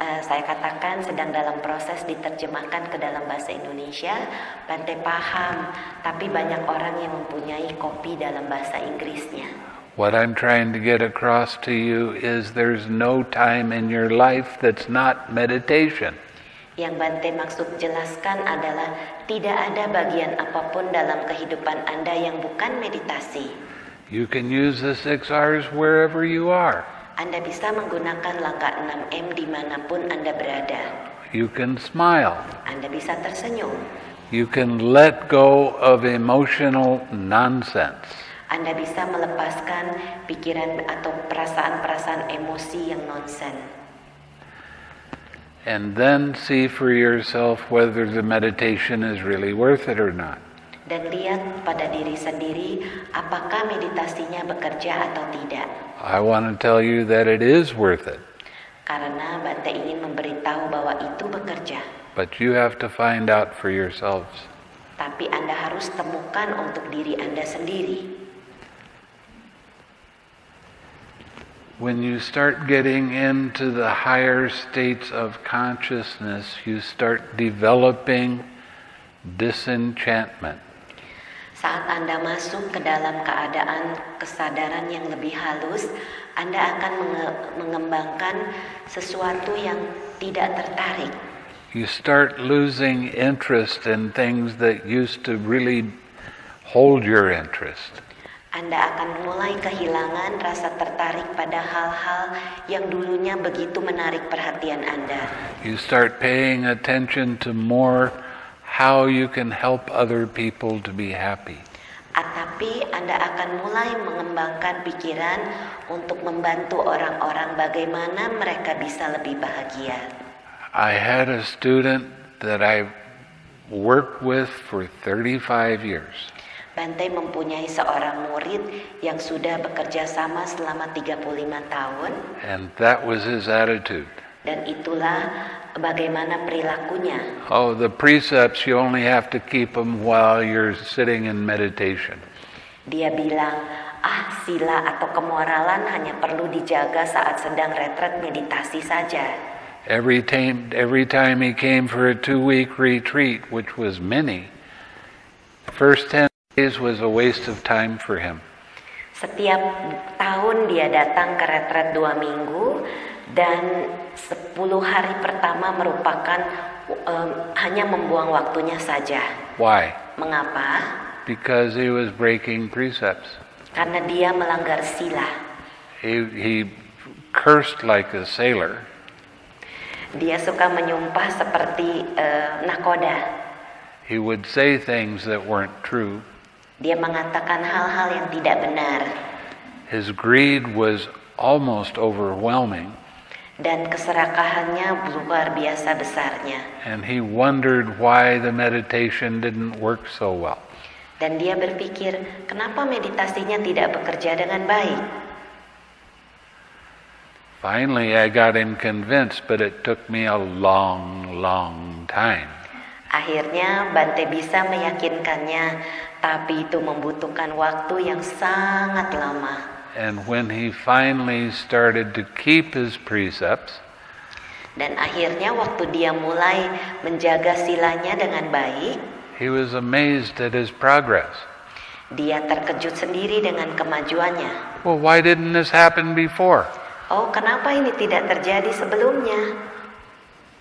S1: Saya katakan sedang dalam proses diterjemahkan ke dalam bahasa Indonesia. Bante paham, tapi banyak orang yang mempunyai kopi dalam bahasa Inggrisnya.
S2: What I'm trying to get across to you is there's no time in your life that's not meditation.
S1: Yang Bante maksud jelaskan adalah tidak ada bagian apapun dalam kehidupan Anda yang bukan meditasi.
S2: You can use the 6 R's wherever you are.
S1: Anda bisa menggunakan langkah 6M dimanapun Anda berada.
S2: You can smile.
S1: Anda bisa tersenyum.
S2: You can let go of emotional nonsense.
S1: Anda bisa melepaskan pikiran atau perasaan-perasaan emosi yang nonsen.
S2: And then see for yourself whether the meditation is really worth it or not.
S1: Dan lihat pada diri sendiri apakah meditasinya bekerja atau tidak.
S2: I want to tell you that it is worth it.
S1: Karena Bante ingin memberitahu bahwa itu bekerja.
S2: But you have to find out for yourselves.
S1: Tapi Anda harus temukan untuk diri Anda sendiri.
S2: When you start getting into the higher states of consciousness, you start developing disenchantment.
S1: Saat Anda masuk ke dalam keadaan kesadaran yang lebih halus, Anda akan mengembangkan sesuatu yang tidak tertarik.
S2: You start losing interest in things that used to really hold your interest.
S1: Anda akan mulai kehilangan rasa tertarik pada hal-hal yang dulunya begitu menarik perhatian Anda.
S2: You start paying attention to more how you can help other people to be happy.
S1: Tapi Anda akan mulai mengembangkan pikiran untuk membantu orang-orang bagaimana mereka bisa lebih bahagia.
S2: I had a student that I worked with for 35 years.
S1: Bante mempunyai seorang murid yang sudah bekerja sama selama 35 tahun.
S2: And that was his attitude.
S1: Dan itulah bagaimana perilakunya.
S2: Oh, the precepts, you only have to keep them while you're sitting in meditation.
S1: Dia bilang, sila atau kemoralan hanya perlu dijaga saat sedang retret meditasi saja.
S2: Every time he came for a 2-week retreat, which was many, first 10 days was a waste of time for him.
S1: Setiap tahun dia datang ke retret 2 minggu, dan 10 hari pertama merupakan hanya membuang waktunya saja.
S2: Why?
S1: Mengapa?
S2: Because he was breaking precepts.
S1: Karena dia melanggar sila.
S2: He cursed like a sailor.
S1: Dia suka menyumpah seperti nakoda.
S2: He would say things that weren't true.
S1: Dia mengatakan hal-hal yang tidak benar.
S2: His greed was almost overwhelming.
S1: Dan keserakahannya luar biasa besarnya.
S2: And he wondered why the meditation didn't work so well.
S1: Dan dia berpikir, kenapa meditasinya tidak bekerja dengan baik?
S2: Finally, I got him convinced, but it took me a long, long time.
S1: Akhirnya Bante bisa meyakinkannya, tapi itu membutuhkan waktu yang sangat lama.
S2: And when he finally started to keep his precepts,
S1: dan akhirnya waktu dia mulai menjaga silanya dengan baik,
S2: he was amazed at his progress.
S1: Dia terkejut sendiri dengan kemajuannya.
S2: Well, why didn't this happen before?
S1: Oh, kenapa ini tidak terjadi sebelumnya?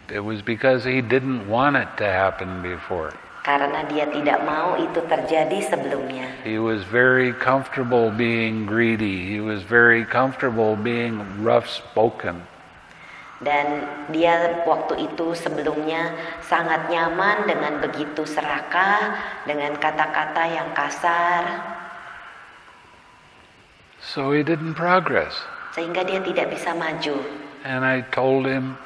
S2: It was because he didn't want it to happen before.
S1: Karena dia tidak mau itu terjadi sebelumnya.
S2: He was very comfortable being greedy. He was very comfortable being rough-spoken.
S1: Dan dia waktu itu sebelumnya sangat nyaman dengan begitu serakah, dengan kata-kata yang kasar.
S2: So he didn't progress.
S1: Sehingga dia tidak bisa maju.
S2: And I told him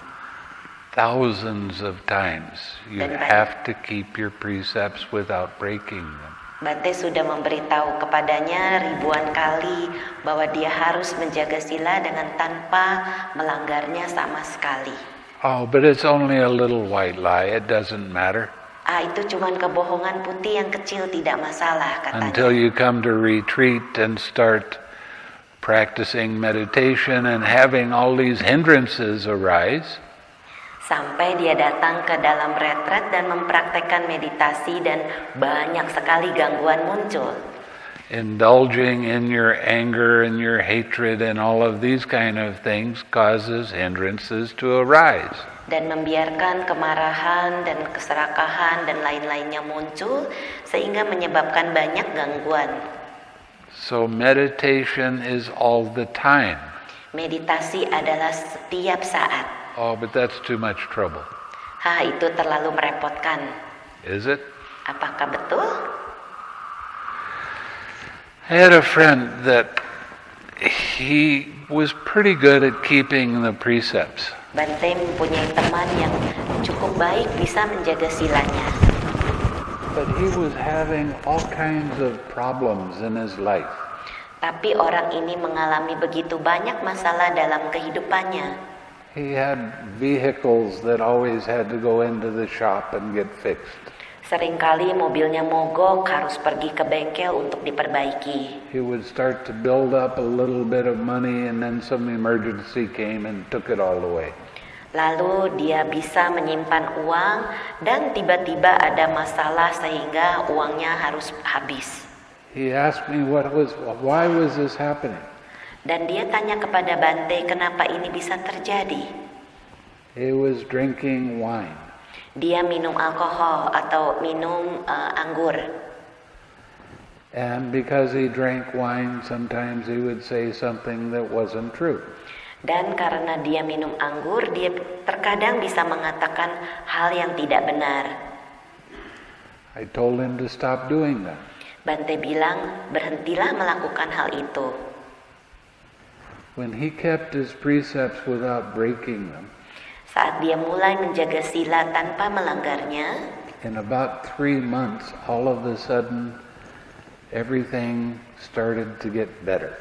S2: thousands of times, you have to keep your precepts without breaking them.
S1: Bante sudah memberitahu kepadanya ribuan kali bahwa dia harus menjaga sila dengan tanpa melanggarnya sama sekali.
S2: Oh, but it's only a little white lie. It doesn't matter.
S1: Itu cuman kebohongan putih yang kecil, tidak masalah, katanya.
S2: Until you come to retreat and start practicing meditation and having all these hindrances arise.
S1: Sampai dia datang ke dalam retret dan mempraktekkan meditasi dan banyak sekali gangguan muncul.
S2: Indulging in your anger and your hatred and all of these kind of things causes hindrances to arise.
S1: Dan membiarkan kemarahan dan keserakahan dan lain-lainnya muncul sehingga menyebabkan banyak gangguan.
S2: So meditation is all the time.
S1: Meditasi adalah setiap saat.
S2: Oh, but that's too much trouble.
S1: Itu terlalu merepotkan.
S2: Is it?
S1: Apakah betul?
S2: I had a friend that he was pretty good at keeping the precepts.
S1: Bante mempunyai teman yang cukup baik bisa menjaga silanya.
S2: But he was having all kinds of problems in his life.
S1: Tapi orang ini mengalami begitu banyak masalah dalam kehidupannya.
S2: He had vehicles that always had to go into the shop and get fixed.
S1: Seringkali mobilnya mogok, harus pergi ke bengkel untuk diperbaiki.
S2: He would start to build up a little bit of money and then some emergency came and took it all away.
S1: Lalu dia bisa menyimpan uang dan tiba-tiba ada masalah sehingga uangnya harus habis.
S2: He asked me why was this happening?
S1: Dan dia tanya kepada Bante, kenapa ini bisa terjadi?
S2: He was drinking wine.
S1: Dia minum alkohol atau minum anggur.
S2: And because he drank wine, sometimes he would say something that wasn't true.
S1: Dan karena dia minum anggur, dia terkadang bisa mengatakan hal yang tidak benar.
S2: I told him to stop doing that.
S1: Bante bilang, berhentilah melakukan hal itu.
S2: When he kept his precepts without breaking them,
S1: saat dia mulai menjaga sila tanpa melanggarnya,
S2: in about 3 months, all of a sudden, everything started to get better.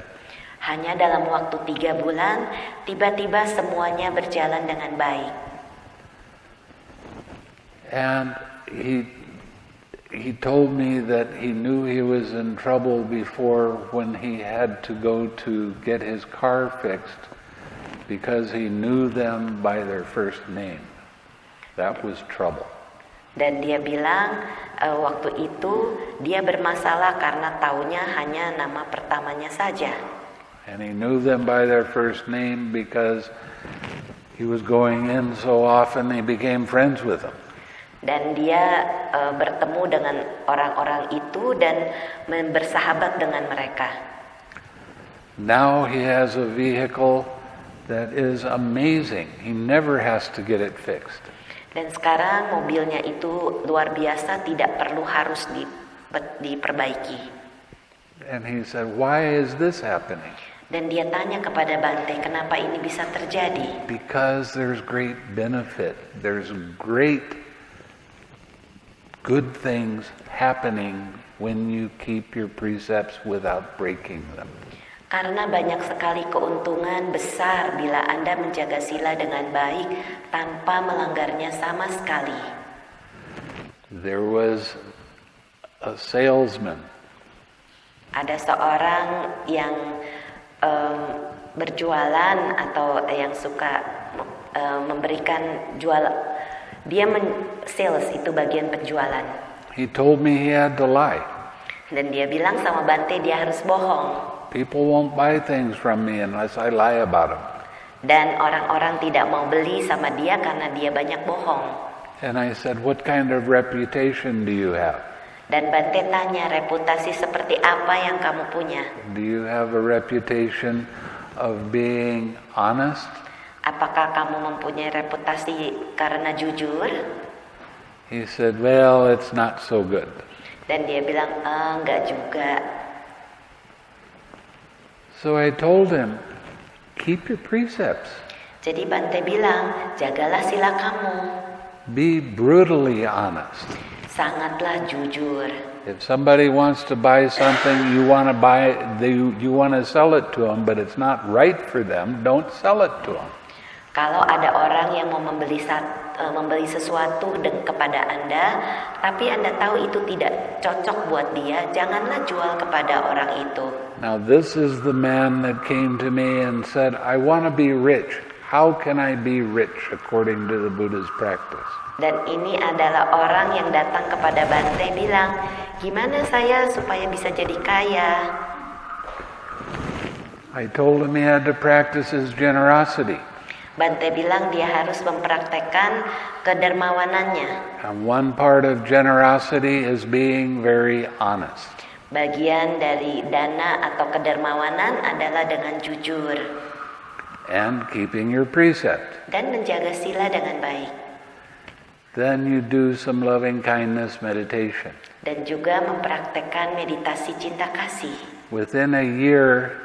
S1: Hanya dalam waktu 3 bulan, tiba-tiba semuanya berjalan dengan baik.
S2: And he told me that he knew he was in trouble before when he had to go to get his car fixed because he knew them by their first name. That was trouble.
S1: Dan dia bilang waktu itu dia bermasalah karena taunya hanya nama pertamanya saja.
S2: And he knew them by their first name because he was going in so often he became friends with them.
S1: Dan dia bertemu dengan orang-orang itu dan bersahabat dengan mereka.
S2: Now he has a vehicle that is amazing. He never has to get it fixed.
S1: Dan sekarang mobilnya itu luar biasa, tidak perlu harus diperbaiki.
S2: And he said, "Why is this happening?"
S1: Dan dia tanya kepada Bante, kenapa ini bisa terjadi?
S2: Because there's great benefit. There's great good things happening when you keep your precepts without breaking them.
S1: Karena banyak sekali keuntungan besar bila Anda menjaga sila dengan baik tanpa melanggarnya sama sekali.
S2: There was a salesman.
S1: Ada seorang yang berjualan atau yang suka memberikan jual. Dia sales itu bagian penjualan.
S2: He told me he had to lie.
S1: Dan dia bilang sama Bante dia harus bohong.
S2: People won't buy things from me unless I lie about them.
S1: Dan orang-orang tidak mau beli sama dia karena dia banyak bohong.
S2: And I said, what kind of reputation do you have?
S1: Dan Bante tanya, reputasi seperti apa yang kamu punya?
S2: Do you have a reputation of being honest?
S1: Apakah kamu mempunyai reputasi karena jujur?
S2: He said, well, it's not so good.
S1: Dan dia bilang, enggak juga.
S2: So I told him, keep your precepts.
S1: Jadi Bante bilang, jagalah sila kamu.
S2: Be brutally honest.
S1: Sangatlah jujur.
S2: If somebody wants to buy something, you want to sell it to them, but it's not right for them, don't sell it to them.
S1: Kalau ada orang yang mau membeli sesuatu kepada Anda, tapi Anda tahu itu tidak cocok buat dia, janganlah jual kepada orang itu.
S2: Now this is the man that came to me and said, I want to be rich. How can I be rich according to the Buddha's practice?
S1: Dan ini adalah orang yang datang kepada Bante bilang, gimana saya supaya bisa jadi kaya?
S2: I told him he had to practice his generosity.
S1: Bante bilang dia harus mempraktekkan kedermawanannya.
S2: And one part of generosity is being very honest.
S1: Bagian dari dana atau kedermawanan adalah dengan jujur.
S2: And keeping your precept.
S1: Dan menjaga sila dengan baik.
S2: Then you do some loving kindness meditation.
S1: Dan juga mempraktekkan meditasi cinta kasih.
S2: Within a year,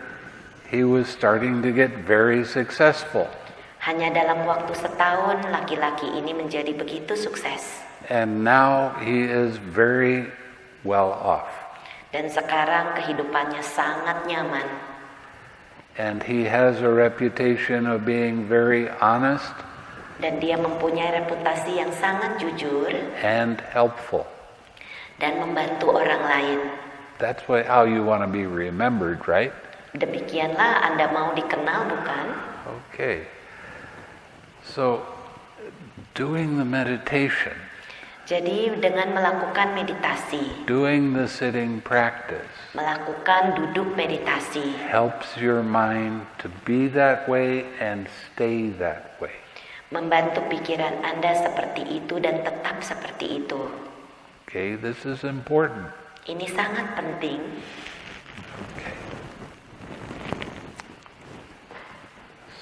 S2: he was starting to get very successful.
S1: Hanya dalam waktu setahun, laki-laki ini menjadi begitu sukses.
S2: And now he is very well off.
S1: Dan sekarang kehidupannya sangat nyaman.
S2: And he has a reputation of being very honest.
S1: Dan dia mempunyai reputasi yang sangat jujur.
S2: And helpful.
S1: Dan membantu orang lain.
S2: That's how you want to be remembered, right?
S1: Demikianlah Anda mau dikenal, bukan?
S2: Okay. So, doing the meditation,
S1: jadi dengan melakukan meditasi,
S2: doing the sitting practice,
S1: melakukan duduk meditasi,
S2: helps your mind to be that way and stay that way.
S1: Membantu pikiran Anda seperti itu dan tetap seperti itu.
S2: Okay, this is important.
S1: Ini sangat penting.
S2: Okay.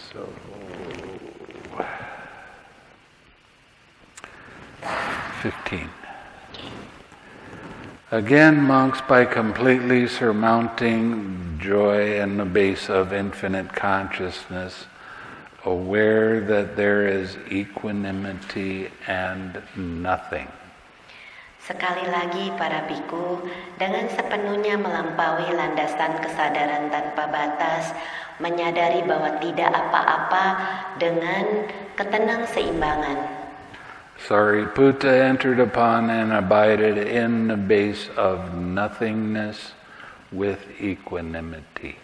S2: So 15. Again, monks, by completely surmounting joy in the base of infinite consciousness, aware that there is equanimity and nothing.
S1: Sekali lagi para biku, dengan sepenuhnya melampaui landasan kesadaran tanpa batas, menyadari bahwa tidak apa-apa dengan ketenang-seimbangan.
S2: Sariputta entered upon and abided in the base of nothingness with equanimity.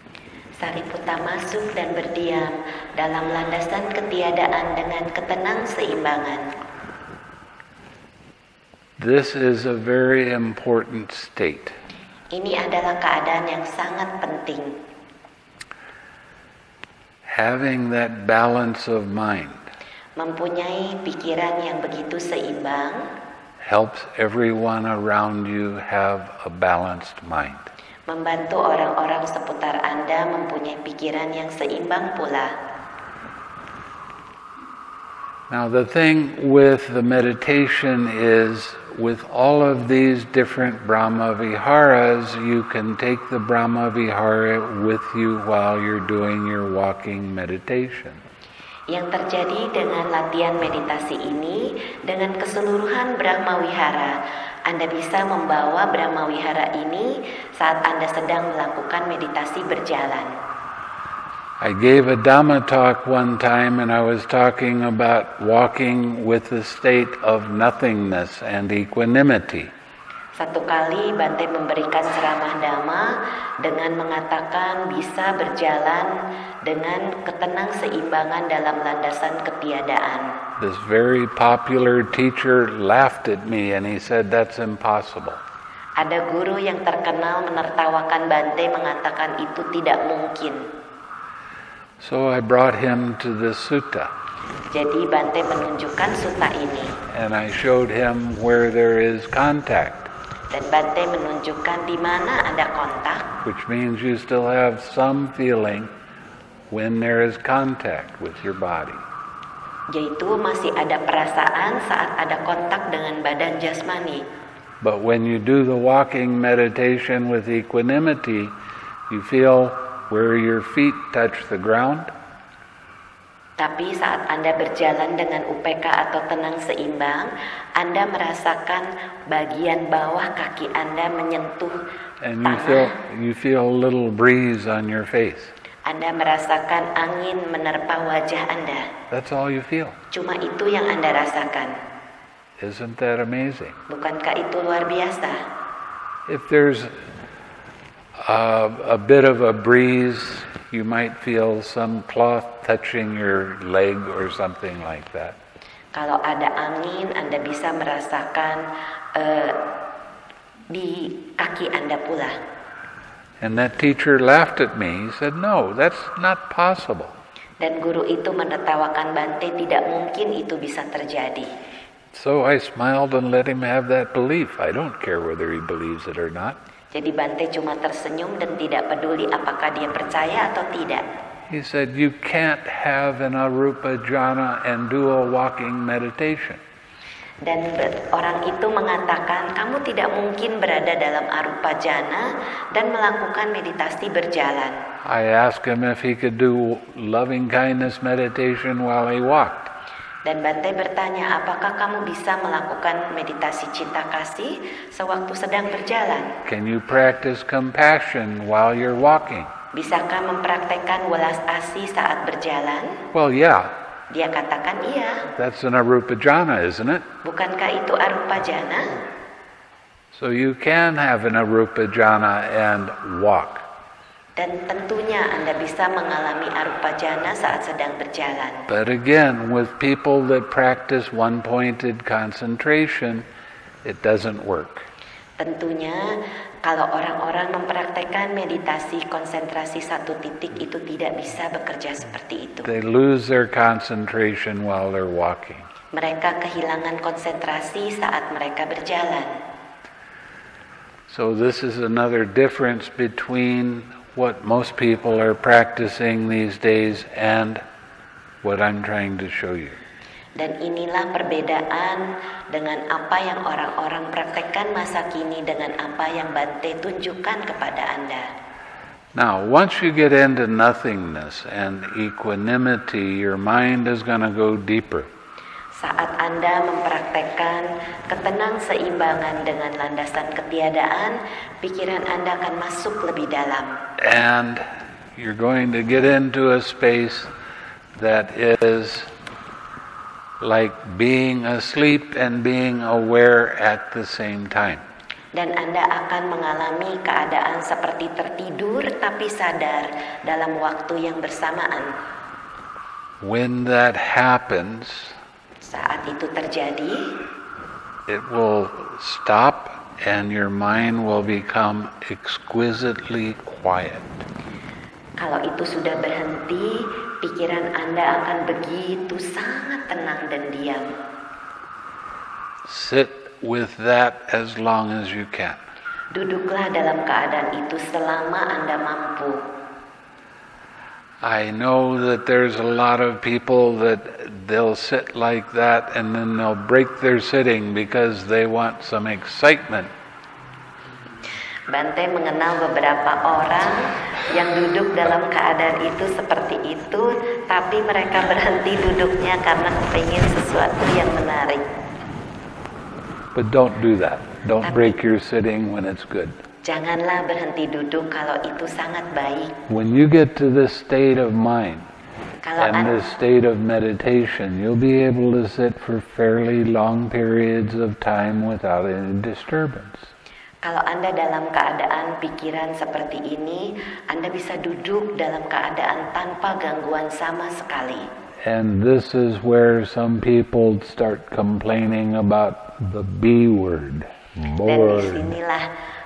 S1: Sariputta masuk dan berdiam dalam landasan ketiadaan dengan ketenang-seimbangan.
S2: This is a very important state.
S1: Ini adalah keadaan yang sangat penting.
S2: Having that balance of mind
S1: mempunyai pikiran yang begitu seimbang
S2: helps everyone around you have a balanced mind.
S1: Membantu orang-orang seputar Anda mempunyai pikiran yang seimbang pula.
S2: Now the thing with the meditation is, with all of these different Brahma Viharas, you can take the Brahma Vihara with you while you're doing your walking meditation.
S1: Yang terjadi dengan latihan meditasi ini, dengan keseluruhan Brahma Wihara, Anda bisa membawa Brahma Wihara ini saat Anda sedang melakukan meditasi berjalan.
S2: I gave a Dhamma talk one time and I was talking about walking with the state of nothingness and equanimity.
S1: Satu kali Bante memberikan ceramah Dhamma dengan mengatakan bisa berjalan dengan ketenang-seimbangan dalam landasan ketiadaan.
S2: This very popular teacher laughed at me and he said, that's impossible.
S1: Ada guru yang terkenal menertawakan Bante mengatakan itu tidak mungkin.
S2: So I brought him to the sutta.
S1: Jadi Bante menunjukkan sutta ini.
S2: And I showed him where there is contact.
S1: Dan Bante menunjukkan di mana ada kontak.
S2: Which means you still have some feeling when there is contact with your body.
S1: Yaitu masih ada perasaan saat ada kontak dengan badan jasmani.
S2: But when you do the walking meditation with equanimity, you feel where your feet touch the ground.
S1: Tapi saat Anda berjalan dengan UPK atau tenang seimbang, Anda merasakan bagian bawah kaki Anda menyentuh
S2: and
S1: tanah.
S2: you feel a little breeze on your face.
S1: Anda merasakan angin menerpa wajah Anda.
S2: That's all you feel.
S1: Cuma itu yang Anda rasakan.
S2: Isn't that amazing?
S1: Bukankah itu luar biasa?
S2: If there's a bit of a breeze, you might feel some cloth touching your leg or something like that.
S1: Kalau ada angin, Anda bisa merasakan di kaki Anda pula.
S2: And that teacher laughed at me. He said, "No, that's not possible."
S1: Dan guru itu menertawakan Bante, tidak mungkin itu bisa terjadi.
S2: So I smiled and let him have that belief. I don't care whether he believes it or not.
S1: Jadi Bante cuma tersenyum dan tidak peduli apakah dia percaya atau tidak.
S2: He said, "You can't have an arupa jhana and do a walking meditation."
S1: Dan orang itu mengatakan, kamu tidak mungkin berada dalam arupa jhana dan melakukan meditasi berjalan.
S2: I asked him if he could do loving kindness meditation while he walked.
S1: Dan Bante bertanya, apakah kamu bisa melakukan meditasi cinta kasih sewaktu sedang berjalan?
S2: Can you practice compassion while you're walking?
S1: Bisakah mempraktekkan welas asih saat berjalan?
S2: Well, yeah.
S1: Dia katakan iya.
S2: That's an arupa jhana, isn't it?
S1: Bukankah itu arupa jhana?
S2: So you can have an arupa jhana and walk.
S1: Dan tentunya Anda bisa mengalami arupa jhana saat sedang berjalan.
S2: But again, with people that practice one-pointed concentration, it doesn't work.
S1: Tentunya kalau orang-orang mempraktekkan meditasi konsentrasi satu titik itu tidak bisa bekerja seperti itu.
S2: They lose their concentration while they're walking.
S1: Mereka kehilangan konsentrasi saat mereka berjalan.
S2: So this is another difference between what most people are practicing these days and what I'm trying to show you.
S1: Dan inilah perbedaan dengan apa yang orang-orang praktekkan masa kini dengan apa yang Bante tunjukkan kepada Anda.
S2: Now, once you get into nothingness and equanimity, your mind is going to go deeper.
S1: Saat Anda mempraktekkan ketenang-seimbangan dengan landasan ketiadaan, pikiran Anda akan masuk lebih dalam.
S2: And you're going to get into a space that is like being asleep and being aware at the same time.
S1: Dan Anda akan mengalami keadaan seperti tertidur tapi sadar dalam waktu yang bersamaan.
S2: When that happens,
S1: saat itu terjadi,
S2: it will stop and your mind will become exquisitely quiet.
S1: Kalau itu sudah berhenti, pikiran Anda akan begitu sangat tenang dan diam.
S2: Sit with that as long as you can.
S1: Duduklah dalam keadaan itu selama Anda mampu.
S2: I know that there's a lot of people that they'll sit like that and then they'll break their sitting because they want some excitement.
S1: Bante mengenal beberapa orang yang duduk dalam keadaan itu seperti itu, tapi mereka berhenti duduknya karena kepingin sesuatu yang menarik.
S2: But don't do that. Don't break your sitting when it's good.
S1: Janganlah berhenti duduk kalau itu sangat baik.
S2: When you get to this state of mind and this state of meditation, you'll be able to sit for fairly long periods of time without any disturbance.
S1: Kalau Anda dalam keadaan pikiran seperti ini, Anda bisa duduk dalam keadaan tanpa gangguan sama sekali.
S2: And this is where some people start complaining about the B word,
S1: Dan disinilah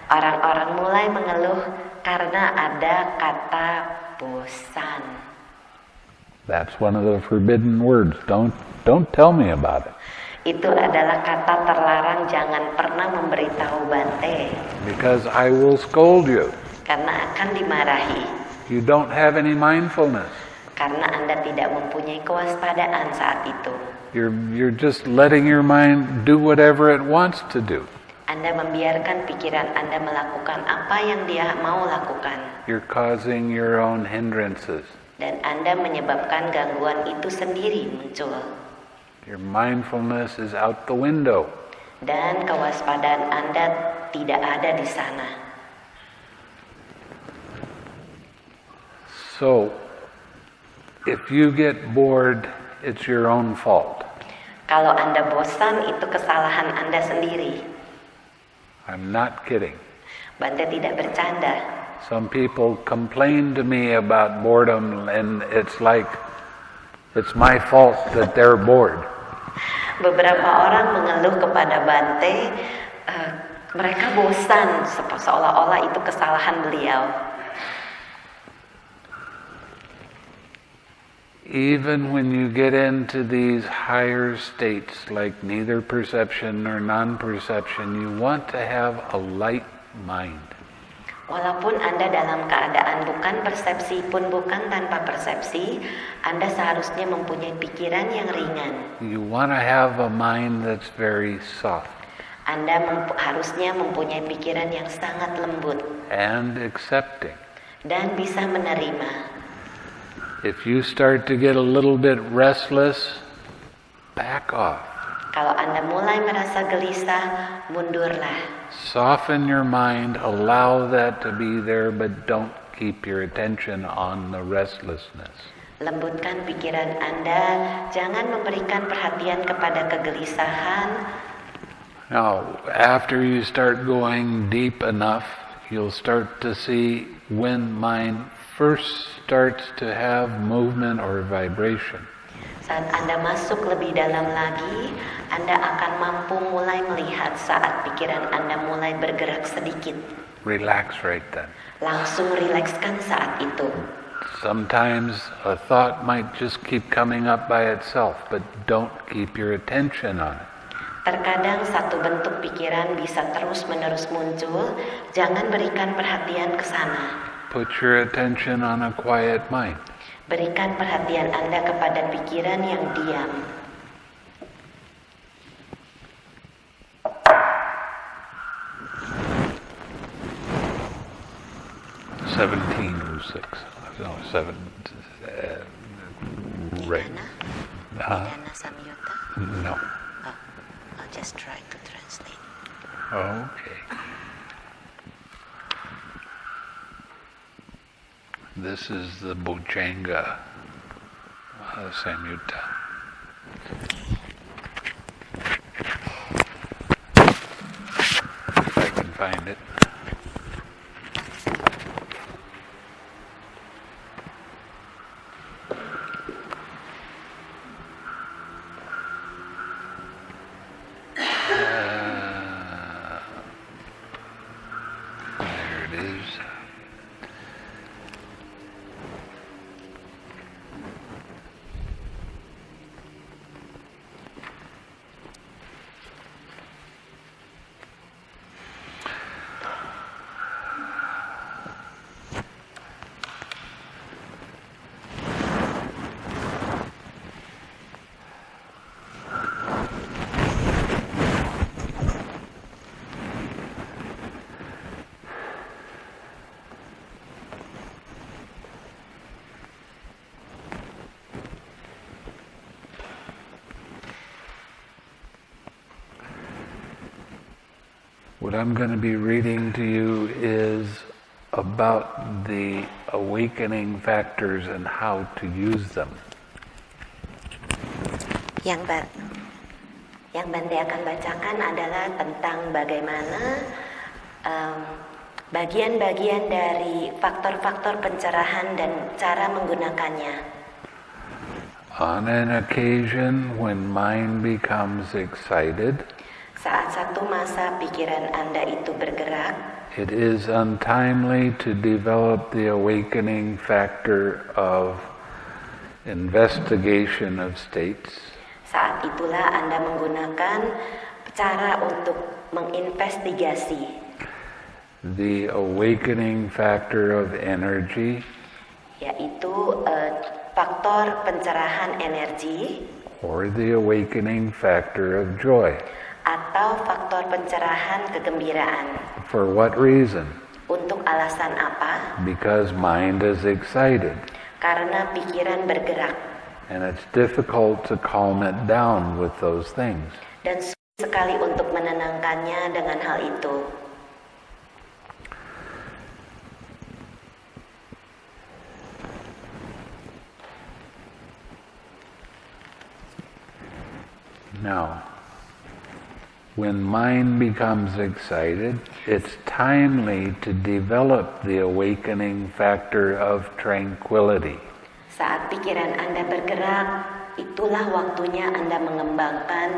S1: orang-orang mulai mengeluh karena ada kata bosan.
S2: That's one of the forbidden words. Don't tell me about it.
S1: Itu adalah kata terlarang, jangan pernah memberitahu Bante.
S2: Because I will scold you.
S1: Karena akan dimarahi.
S2: You don't have any mindfulness.
S1: Karena Anda tidak mempunyai kewaspadaan saat itu.
S2: You're just letting your mind do whatever it wants to do.
S1: Anda membiarkan pikiran Anda melakukan apa yang dia mau lakukan.
S2: You're causing your own hindrances.
S1: Dan Anda menyebabkan gangguan itu sendiri muncul.
S2: Your mindfulness is out the window.
S1: Dan kewaspadaan Anda tidak ada di sana.
S2: So, if you get bored, it's your own fault.
S1: Kalau Anda bosan, itu kesalahan Anda sendiri.
S2: I'm not kidding.
S1: Bante tidak bercanda.
S2: Some people complain to me about boredom, and it's like it's my fault that they're bored.
S1: Beberapa orang mengeluh kepada Bante, mereka bosan, seolah-olah itu kesalahan beliau.
S2: Even when you get into these higher states, like neither perception nor non-perception, you want to have a light mind.
S1: Walaupun Anda dalam keadaan bukan persepsi pun bukan tanpa persepsi, Anda seharusnya mempunyai pikiran yang ringan.
S2: You want to have a mind that's very soft.
S1: Anda harusnya mempunyai pikiran yang sangat lembut.
S2: And accepting.
S1: Dan bisa menerima.
S2: If you start to get a little bit restless, back off.
S1: Kalau Anda mulai merasa gelisah, mundurlah.
S2: Soften your mind, allow that to be there, but don't keep your attention on the restlessness.
S1: Lembutkan pikiran Anda, jangan memberikan perhatian kepada kegelisahan.
S2: Now, after you start going deep enough, you'll start to see when mind first starts to have movement or vibration.
S1: Saat Anda masuk lebih dalam lagi, Anda akan mampu mulai melihat saat pikiran Anda mulai bergerak sedikit.
S2: Relax right then.
S1: Langsung rilekskan saat itu.
S2: Sometimes a thought might just keep coming up by itself, but don't keep your attention on it.
S1: Terkadang satu bentuk pikiran bisa terus-menerus muncul, jangan berikan perhatian ke sana.
S2: Put your attention on a quiet mind.
S1: Berikan perhatian Anda kepada pikiran yang diam.
S2: Right.
S1: Dhyana Samyutta?
S2: No.
S1: Oh, I'll just try to translate.
S2: Okay. This is the Bojjhanga Samyutta. If I can find it. There it is. What I'm going to be reading to you is about the awakening factors and how to use them.
S1: Yang Bante akan bacakan adalah tentang bagaimana bagian-bagian dari faktor-faktor pencerahan dan cara menggunakannya.
S2: On an occasion when mind becomes excited,
S1: Saat satu masa pikiran Anda itu bergerak,
S2: it is untimely to develop the awakening factor of investigation of states.
S1: Saat itulah Anda menggunakan cara untuk menginvestigasi.
S2: The awakening factor of energy,
S1: yaitu faktor pencerahan energi,
S2: or the awakening factor of joy.
S1: Atau faktor pencerahan kegembiraan.
S2: For what reason?
S1: Untuk alasan apa?
S2: Because mind is excited.
S1: Karena pikiran bergerak.
S2: And it's difficult to calm it down with those things.
S1: Dan sulit sekali untuk menenangkannya dengan hal itu.
S2: Now, when mind becomes excited, it's timely to develop the awakening factor of tranquility.
S1: Saat pikiran Anda bergerak, itulah waktunya Anda mengembangkan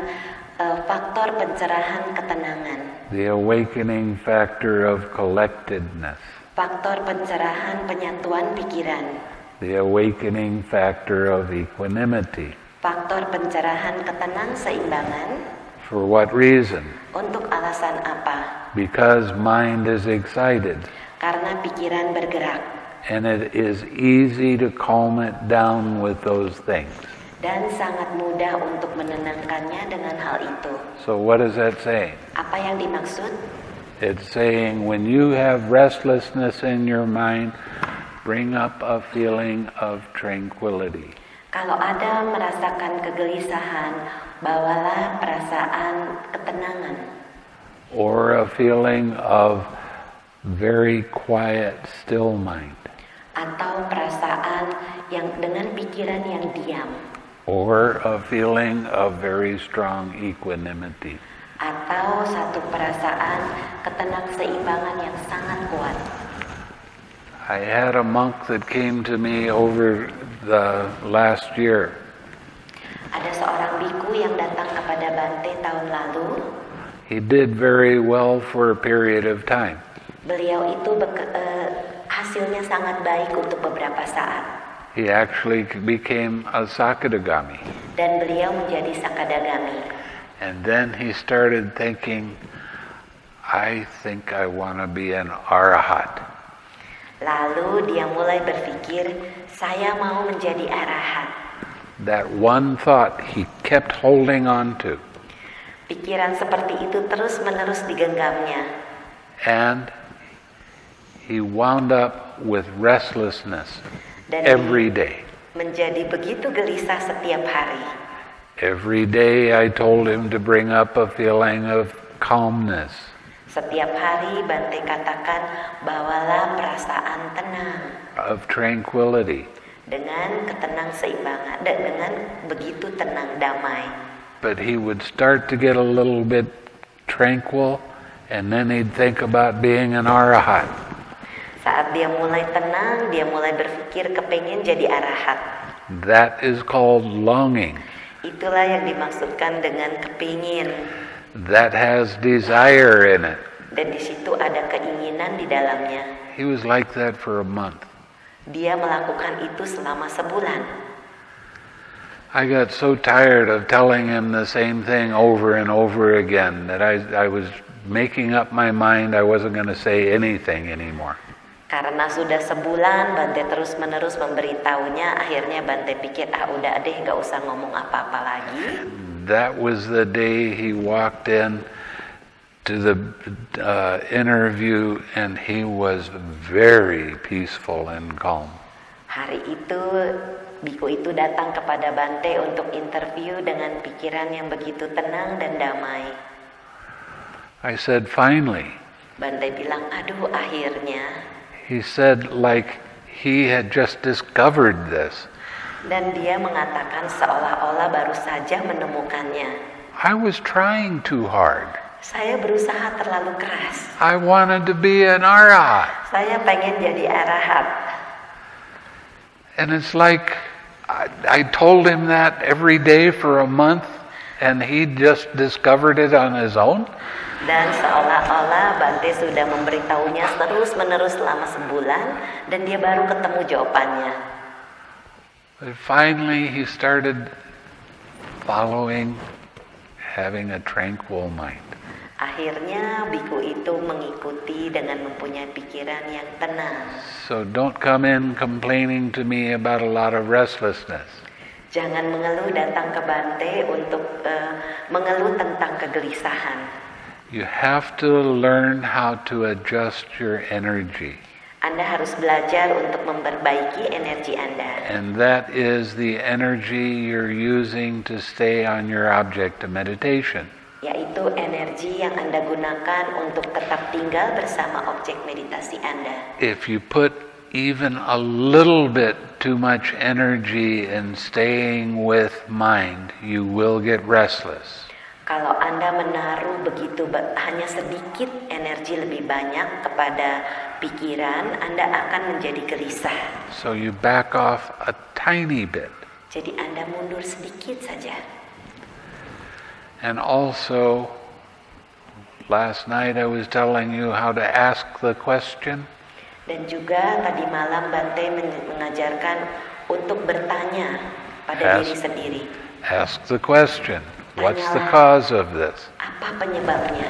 S1: faktor pencerahan ketenangan.
S2: The awakening factor of collectedness.
S1: Faktor pencerahan penyatuan pikiran.
S2: The awakening factor of equanimity.
S1: Faktor pencerahan ketenang-seimbangan.
S2: For what reason?
S1: Untuk alasan apa?
S2: Because mind is excited.
S1: Karena pikiran bergerak.
S2: And it is easy to calm it down with those things.
S1: Dan sangat mudah untuk menenangkannya dengan hal itu.
S2: So what is that saying?
S1: Apa yang dimaksud?
S2: It's saying when you have restlessness in your mind, bring up a feeling of tranquility.
S1: Kalau ada merasakan kegelisahan, bawalah perasaan ketenangan.
S2: Or a feeling of very quiet, still mind.
S1: Atau perasaan yang dengan pikiran yang diam.
S2: Or a feeling of very strong equanimity.
S1: Atau satu perasaan ketenang-seimbangan yang sangat kuat.
S2: I had a monk that came to me over the last year.
S1: Ada seorang biku yang datang kepada Bante tahun lalu.
S2: He did very well for a period of time.
S1: Beliau itu hasilnya sangat baik untuk beberapa saat.
S2: He actually became a Sakadagami.
S1: Dan beliau menjadi Sakadagami.
S2: And then he started thinking, I think I want to be an Arahat.
S1: Lalu dia mulai berpikir, saya mau menjadi arahat.
S2: That one thought he kept holding on to.
S1: Pikiran seperti itu terus-menerus digenggamnya.
S2: And he wound up with restlessness every day.
S1: Menjadi begitu gelisah setiap hari.
S2: Every day I told him to bring up a feeling of calmness.
S1: Setiap hari Bante katakan, bawalah perasaan tenang.
S2: Of tranquility.
S1: Dengan ketenang-seimbangan, dengan begitu tenang, damai.
S2: But he would start to get a little bit tranquil, and then he'd think about being an arahat.
S1: Saat dia mulai tenang, dia mulai berpikir kepengin jadi arahat.
S2: That is called longing.
S1: Itulah yang dimaksudkan dengan kepingin.
S2: That has desire in it.
S1: Dan di situ ada keinginan di dalamnya.
S2: He was like that for a month.
S1: Dia melakukan itu selama sebulan.
S2: I got so tired of telling him the same thing over and over again that I was making up my mind I wasn't going to say anything anymore.
S1: Karena sudah sebulan Bante terus-menerus memberitahunya, akhirnya Bante pikir, udah deh, gak usah ngomong apa-apa lagi.
S2: That was the day he walked in to the interview and he was very peaceful and calm.
S1: Hari itu, biku itu datang kepada Bante untuk interview dengan pikiran yang begitu tenang dan damai.
S2: I said, finally.
S1: Bante bilang, aduh akhirnya.
S2: He said like he had just discovered this.
S1: Dan dia mengatakan seolah-olah baru saja menemukannya.
S2: I was trying too hard.
S1: Saya berusaha terlalu keras.
S2: I wanted to be an arahat.
S1: Saya pengen jadi arahat.
S2: And it's like I told him that every day for a month. And he just discovered it on his own?
S1: Dan seolah-olah Bante sudah memberitahunya terus-menerus selama sebulan dan dia baru ketemu jawabannya.
S2: But finally he started following, having a tranquil mind.
S1: Akhirnya biku itu mengikuti dengan mempunyai pikiran yang tenang.
S2: So don't come in complaining to me about a lot of restlessness.
S1: Jangan mengeluh datang ke Bante untuk mengeluh tentang kegelisahan.
S2: You have to learn how to adjust your energy.
S1: Anda harus belajar untuk memperbaiki energi Anda.
S2: And that is the energy you're using to stay on your object of meditation.
S1: Yaitu energi yang Anda gunakan untuk tetap tinggal bersama objek meditasi Anda.
S2: If you put even a little bit too much energy in staying with mind, you will get restless.
S1: Kalau Anda menaruh begitu hanya sedikit energi lebih banyak kepada pikiran, Anda akan menjadi gelisah.
S2: So you back off a tiny bit.
S1: Jadi Anda mundur sedikit saja.
S2: And also, last night I was telling you how to ask the question.
S1: Dan juga tadi malam Bante mengajarkan untuk bertanya pada diri sendiri.
S2: Ask the question. What's the cause of this?
S1: Apa penyebabnya?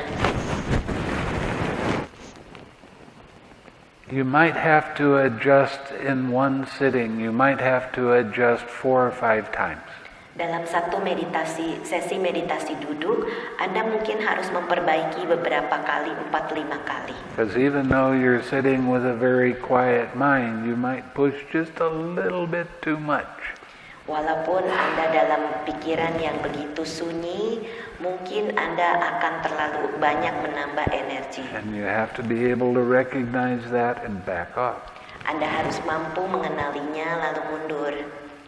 S2: You might have to adjust in one sitting. You might have to adjust 4 or 5 times.
S1: Dalam satu sesi meditasi duduk, Anda mungkin harus memperbaiki beberapa kali, 4-5 kali.
S2: Because even though you're sitting with a very quiet mind, you might push just a little bit too much.
S1: Walaupun Anda dalam pikiran yang begitu sunyi, mungkin Anda akan terlalu banyak menambah energi.
S2: And you have to be able to recognize that and back off.
S1: Anda harus mampu mengenalinya lalu mundur.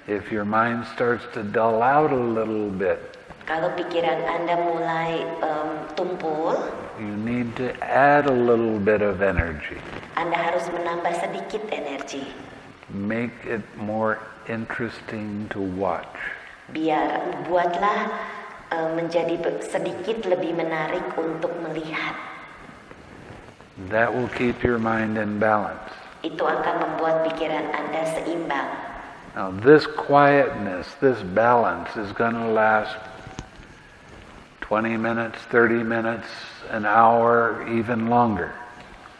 S2: If your mind starts to dull out a little bit,
S1: kalau pikiran Anda mulai tumpul,
S2: you need to add a little bit of energy.
S1: Anda harus menambah sedikit energi.
S2: Make it more interesting to watch.
S1: Buatlah menjadi sedikit lebih menarik untuk melihat.
S2: That will keep your mind in balance.
S1: Itu akan membuat pikiran Anda seimbang.
S2: Now this quietness, this balance is going to last 20 minutes, 30 minutes, an hour, even longer.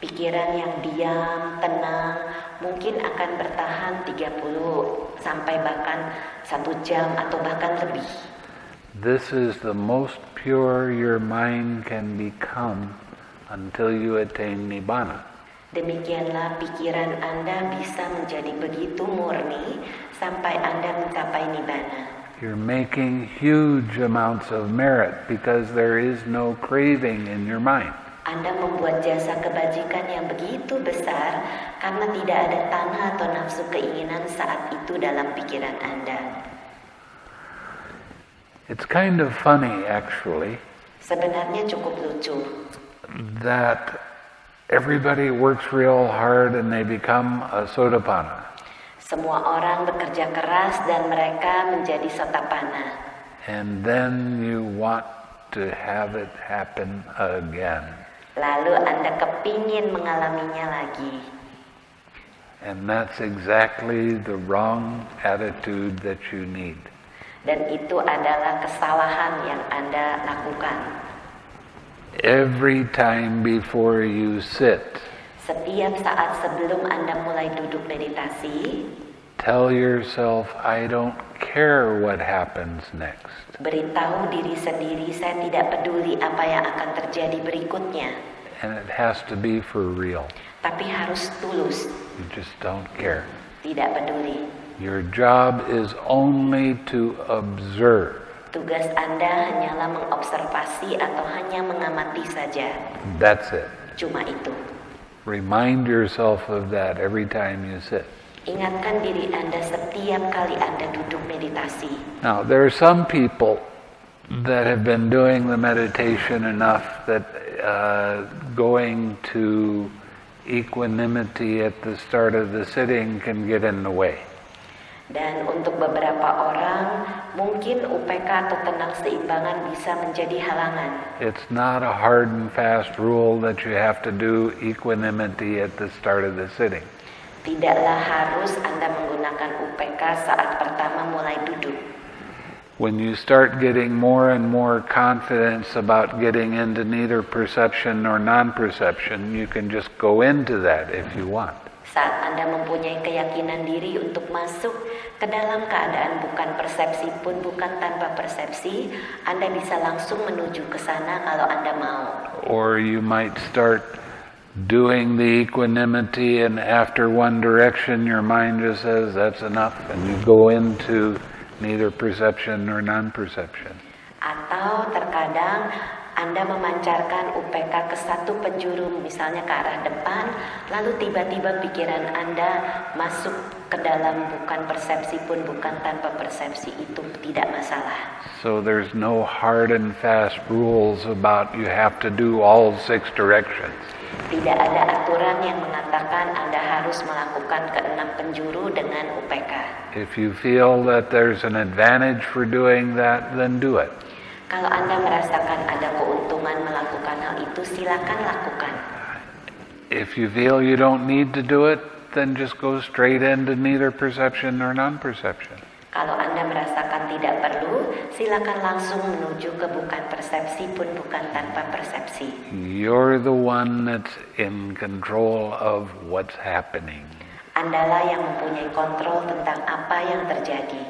S1: Pikiran yang diam, tenang, mungkin akan bertahan 30 sampai bahkan 1 jam atau bahkan lebih.
S2: This is the most pure your mind can become until you attain Nibbana.
S1: Demikianlah pikiran Anda bisa menjadi begitu murni sampai Anda mencapai Nibbana.
S2: You're making huge amounts of merit because there is no craving in your mind.
S1: Anda membuat jasa kebajikan yang begitu besar karena tidak ada tanah atau nafsu keinginan saat itu dalam pikiran Anda.
S2: It's kind of funny, actually,
S1: Sebenarnya cukup lucu
S2: that everybody works real hard and they become a Sotapanna.
S1: Semua orang bekerja keras dan mereka menjadi Sotapanna.
S2: And then you want to have it happen again.
S1: Lalu Anda kepingin mengalaminya lagi.
S2: And that's exactly the wrong attitude that you need.
S1: Dan itu adalah kesalahan yang Anda lakukan.
S2: Every time before you sit,
S1: Setiap saat sebelum Anda mulai duduk meditasi,
S2: tell yourself, I don't care what happens next.
S1: beritahu diri sendiri, saya tidak peduli apa yang akan terjadi berikutnya.
S2: And it has to be for real.
S1: Tapi harus tulus,
S2: You just don't care.
S1: tidak peduli.
S2: Your job is only to observe.
S1: Tugas Anda hanyalah mengobservasi atau hanya mengamati saja.
S2: That's it.
S1: Cuma itu.
S2: Remind yourself of that every time you sit.
S1: Ingatkan diri Anda setiap kali Anda duduk meditasi.
S2: Now, there are some people that have been doing the meditation enough that going to equanimity at the start of the sitting can get in the way.
S1: Dan untuk beberapa orang, mungkin UPK atau tenang seimbangan bisa menjadi halangan.
S2: It's not a hard and fast rule that you have to do equanimity at the start of the sitting.
S1: Tidaklah harus Anda menggunakan UPK saat pertama mulai duduk.
S2: When you start getting more and more confidence about getting into neither perception nor non-perception, you can just go into that if you want.
S1: Saat Anda mempunyai keyakinan diri untuk masuk ke dalam keadaan bukan persepsi pun bukan tanpa persepsi, Anda bisa langsung menuju ke sana kalau Anda mau.
S2: Or you might start doing the equanimity and after one direction your mind just says that's enough and you go into neither perception nor non-perception.
S1: Atau terkadang Anda memancarkan UPK ke satu penjuru, misalnya ke arah depan, lalu tiba-tiba pikiran Anda masuk ke dalam bukan persepsi pun bukan tanpa persepsi, itu tidak masalah.
S2: So there's no hard and fast rules about you have to do all 6 directions.
S1: Tidak ada aturan yang mengatakan Anda harus melakukan ke-6 penjuru dengan UPK.
S2: If you feel that there's an advantage for doing that, then do it.
S1: Kalau Anda merasakan ada keuntungan melakukan hal itu, silakan lakukan.
S2: If you feel you don't need to do it, then just go straight into neither perception nor non-perception.
S1: Kalau Anda merasakan tidak perlu, silakan langsung menuju ke bukan persepsi pun bukan tanpa persepsi.
S2: You're the one that's in control of what's happening.
S1: Andalah yang mempunyai kontrol tentang apa yang terjadi.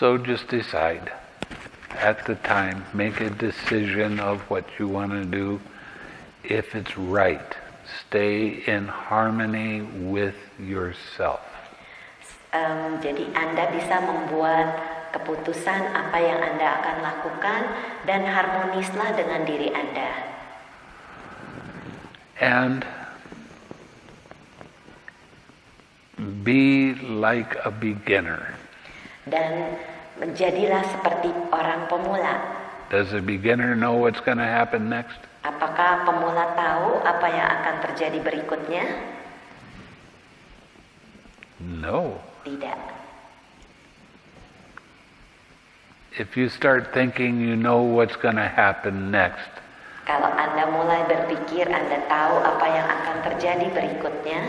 S2: So just decide. At the time, make a decision of what you want to do. If it's right, stay in harmony with yourself.
S1: Jadi Anda bisa membuat keputusan apa yang Anda akan lakukan dan harmonislah dengan diri Anda.
S2: And be like a beginner.
S1: Dan menjadilah seperti orang pemula.
S2: Does a beginner know what's going to happen next?
S1: Apakah pemula tahu apa yang akan terjadi berikutnya?
S2: No.
S1: Tidak.
S2: If you start thinking you know what's going to happen next,
S1: Kalau Anda mulai berpikir Anda tahu apa yang akan terjadi berikutnya,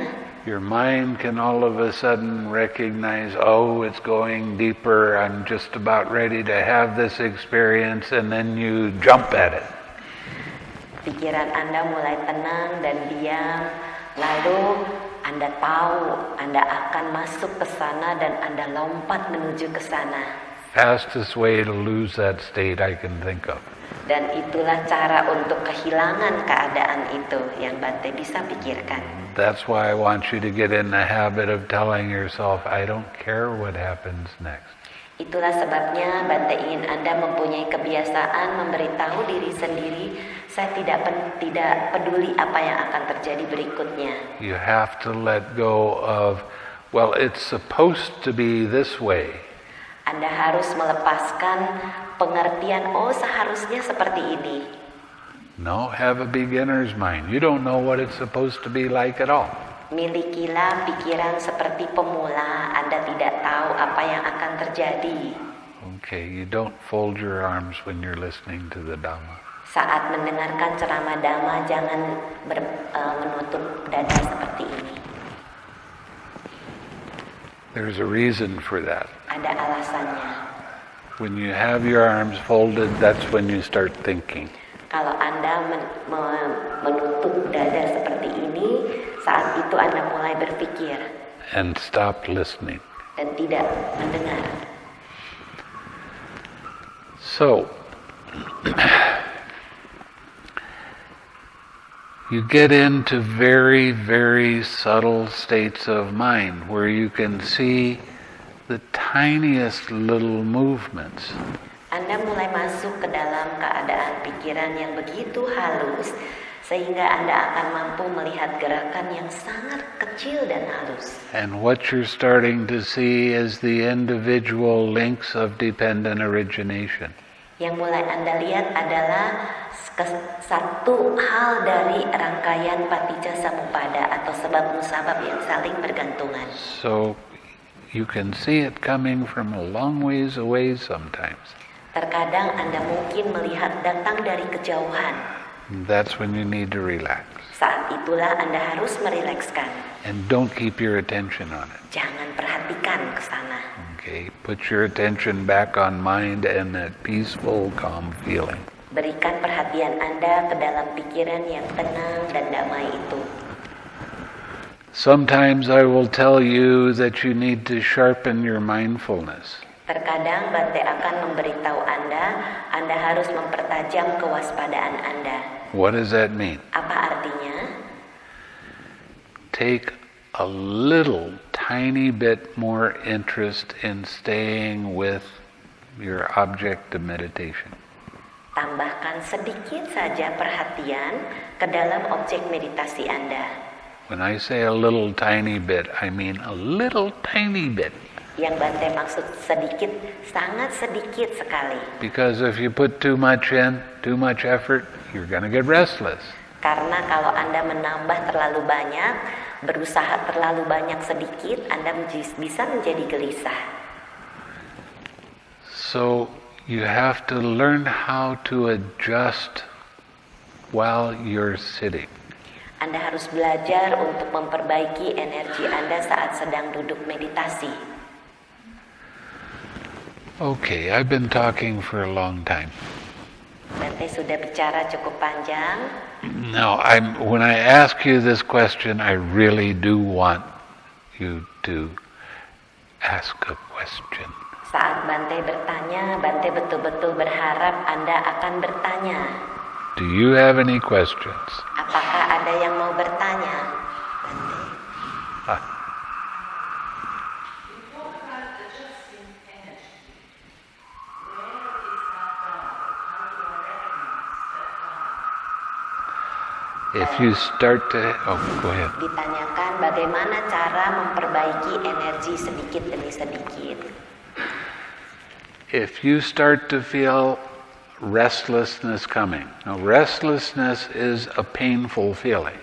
S2: your mind can all of a sudden recognize, oh, it's going deeper, I'm just about ready to have this experience, and then you jump at it.
S1: pikiran Anda mulai tenang dan diam, lalu Anda tahu Anda akan masuk ke sana dan Anda lompat menuju ke sana.
S2: Fastest way to lose that state I can think of.
S1: Dan itulah cara untuk kehilangan keadaan itu yang Bante bisa pikirkan.
S2: That's why I want you to get in the habit of telling yourself, I don't care what happens next.
S1: Itulah sebabnya Bante ingin Anda mempunyai kebiasaan memberitahu diri sendiri, saya tidak peduli apa yang akan terjadi berikutnya.
S2: You have to let go of, well, it's supposed to be this way.
S1: Anda harus melepaskan pengertian, oh seharusnya seperti ini.
S2: No, have a beginner's mind. You don't know what it's supposed to be like at all.
S1: Milikilah pikiran seperti pemula, Anda tidak tahu apa yang akan terjadi.
S2: Okay, you don't fold your arms when you're listening to the Dhamma.
S1: Saat mendengarkan ceramah Dhamma, jangan menutup dada seperti ini.
S2: There's a reason for that.
S1: Ada alasannya.
S2: When you have your arms folded, that's when you start thinking.
S1: Kalau Anda menutup dada seperti ini, saat itu Anda mulai berpikir.
S2: And stop listening.
S1: Dan tidak mendengar.
S2: So, you get into very, very subtle states of mind where you can see the tiniest little movements.
S1: Anda mulai masuk ke dalam keadaan pikiran yang begitu halus, sehingga Anda akan mampu melihat gerakan yang sangat kecil dan halus.
S2: And what you're starting to see is the individual links of dependent origination.
S1: Yang mulai Anda lihat adalah satu hal dari rangkaian paticca samuppada atau sebab musabab yang saling bergantungan.
S2: So you can see it coming from a long ways away sometimes.
S1: Terkadang Anda mungkin melihat datang dari kejauhan.
S2: That's when you need to relax.
S1: Saat itulah Anda harus merilekskan.
S2: And don't keep your attention on it.
S1: Jangan perhatikan ke sana.
S2: Okay, put your attention back on mind and that peaceful, calm feeling.
S1: Berikan perhatian Anda ke dalam pikiran yang tenang dan damai itu.
S2: Sometimes I will tell you that you need to sharpen your mindfulness.
S1: Terkadang Bante akan memberitahu Anda harus mempertajam kewaspadaan Anda.
S2: What does that mean?
S1: Apa artinya?
S2: Take a little tiny bit more interest in staying with your object of meditation.
S1: Tambahkan sedikit saja perhatian ke dalam objek meditasi Anda.
S2: When I say a little tiny bit, I mean a little tiny bit.
S1: Yang Bante maksud sedikit, sangat sedikit sekali.
S2: Because if you put too much in, too much effort, you're going to get restless.
S1: Karena kalau Anda menambah terlalu banyak, berusaha terlalu banyak sedikit, Anda bisa menjadi gelisah.
S2: So you have to learn how to adjust while you're sitting.
S1: Anda harus belajar untuk memperbaiki energi Anda saat sedang duduk meditasi.
S2: Okay, I've been talking for a long time.
S1: Bante sudah bicara cukup panjang.
S2: Now, when I ask you this question, I really do want you to ask a question.
S1: Saat Bante bertanya, Bante betul-betul berharap Anda akan bertanya.
S2: Do you have any questions?
S1: Apakah ada yang mau bertanya, Bante?
S2: If you start to... Oh, go ahead.
S1: Ditanyakan bagaimana cara memperbaiki energi sedikit demi sedikit.
S2: If you start to feel restlessness coming. Now, restlessness is a painful feeling.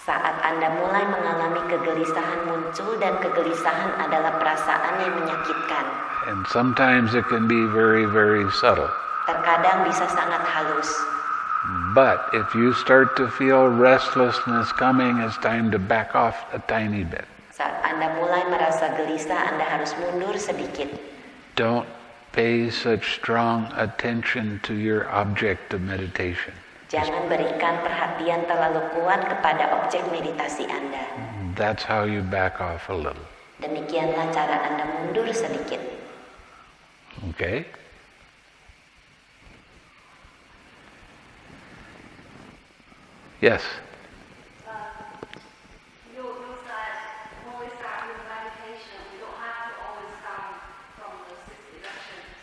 S1: Saat Anda mulai mengalami kegelisahan muncul dan kegelisahan adalah perasaan yang menyakitkan.
S2: And sometimes it can be very, very subtle.
S1: Terkadang bisa sangat halus.
S2: But if you start to feel restlessness coming, it's time to back off a tiny bit.
S1: Saat Anda mulai merasa gelisah, Anda harus mundur sedikit.
S2: Don't pay such strong attention to your object of meditation.
S1: Jangan berikan perhatian terlalu kuat kepada objek meditasi Anda.
S2: That's how you back off a little.
S1: Demikianlah cara Anda mundur sedikit.
S2: Okay? Yes.
S3: You said when we start with meditation, we don't have to always come from the six directions.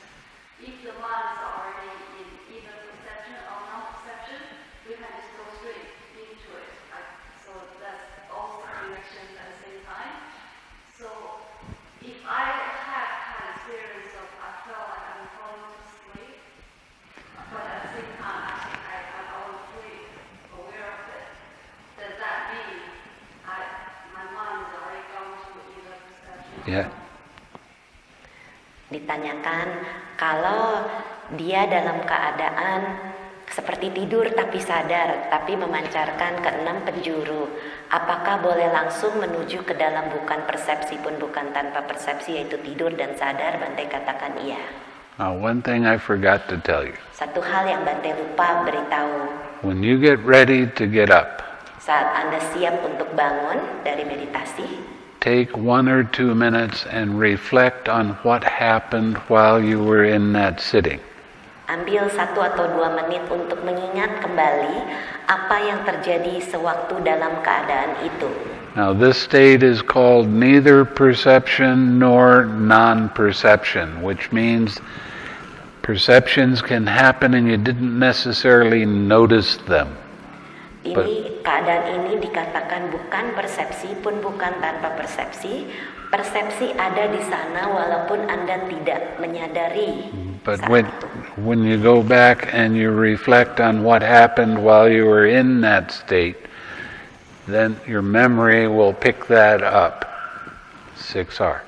S3: If the mind is already in either perception or non-perception, we can just go straight into it. So that's all directions at the same time. So if I had experience of I felt like I'm falling to sleep, but at the same time I'm always aware of it. Does that mean my mind is already gone to either perception?
S2: Yeah.
S1: Ditanyakan kalau dia dalam keadaan seperti tidur tapi sadar, tapi memancarkan keenam penjuru, apakah boleh langsung menuju ke dalam bukan persepsi pun bukan tanpa persepsi, yaitu tidur dan sadar? Bante katakan iya.
S2: Now, one thing I forgot to tell you.
S1: Satu hal yang Bante lupa beritahu.
S2: When you get ready to get up,
S1: saat Anda siap untuk bangun dari meditasi,
S2: take 1 or 2 minutes and reflect on what happened while you were in that sitting.
S1: Ambil 1 atau 2 menit untuk mengingat kembali apa yang terjadi sewaktu dalam keadaan itu.
S2: Now, this state is called neither perception nor non-perception, which means perceptions can happen and you didn't necessarily notice them.
S1: Keadaan ini dikatakan bukan persepsi pun bukan tanpa persepsi. Persepsi ada di sana walaupun Anda tidak menyadari.
S2: But when you go back and you reflect on what happened while you were in that state, then your memory will pick that up. 6R.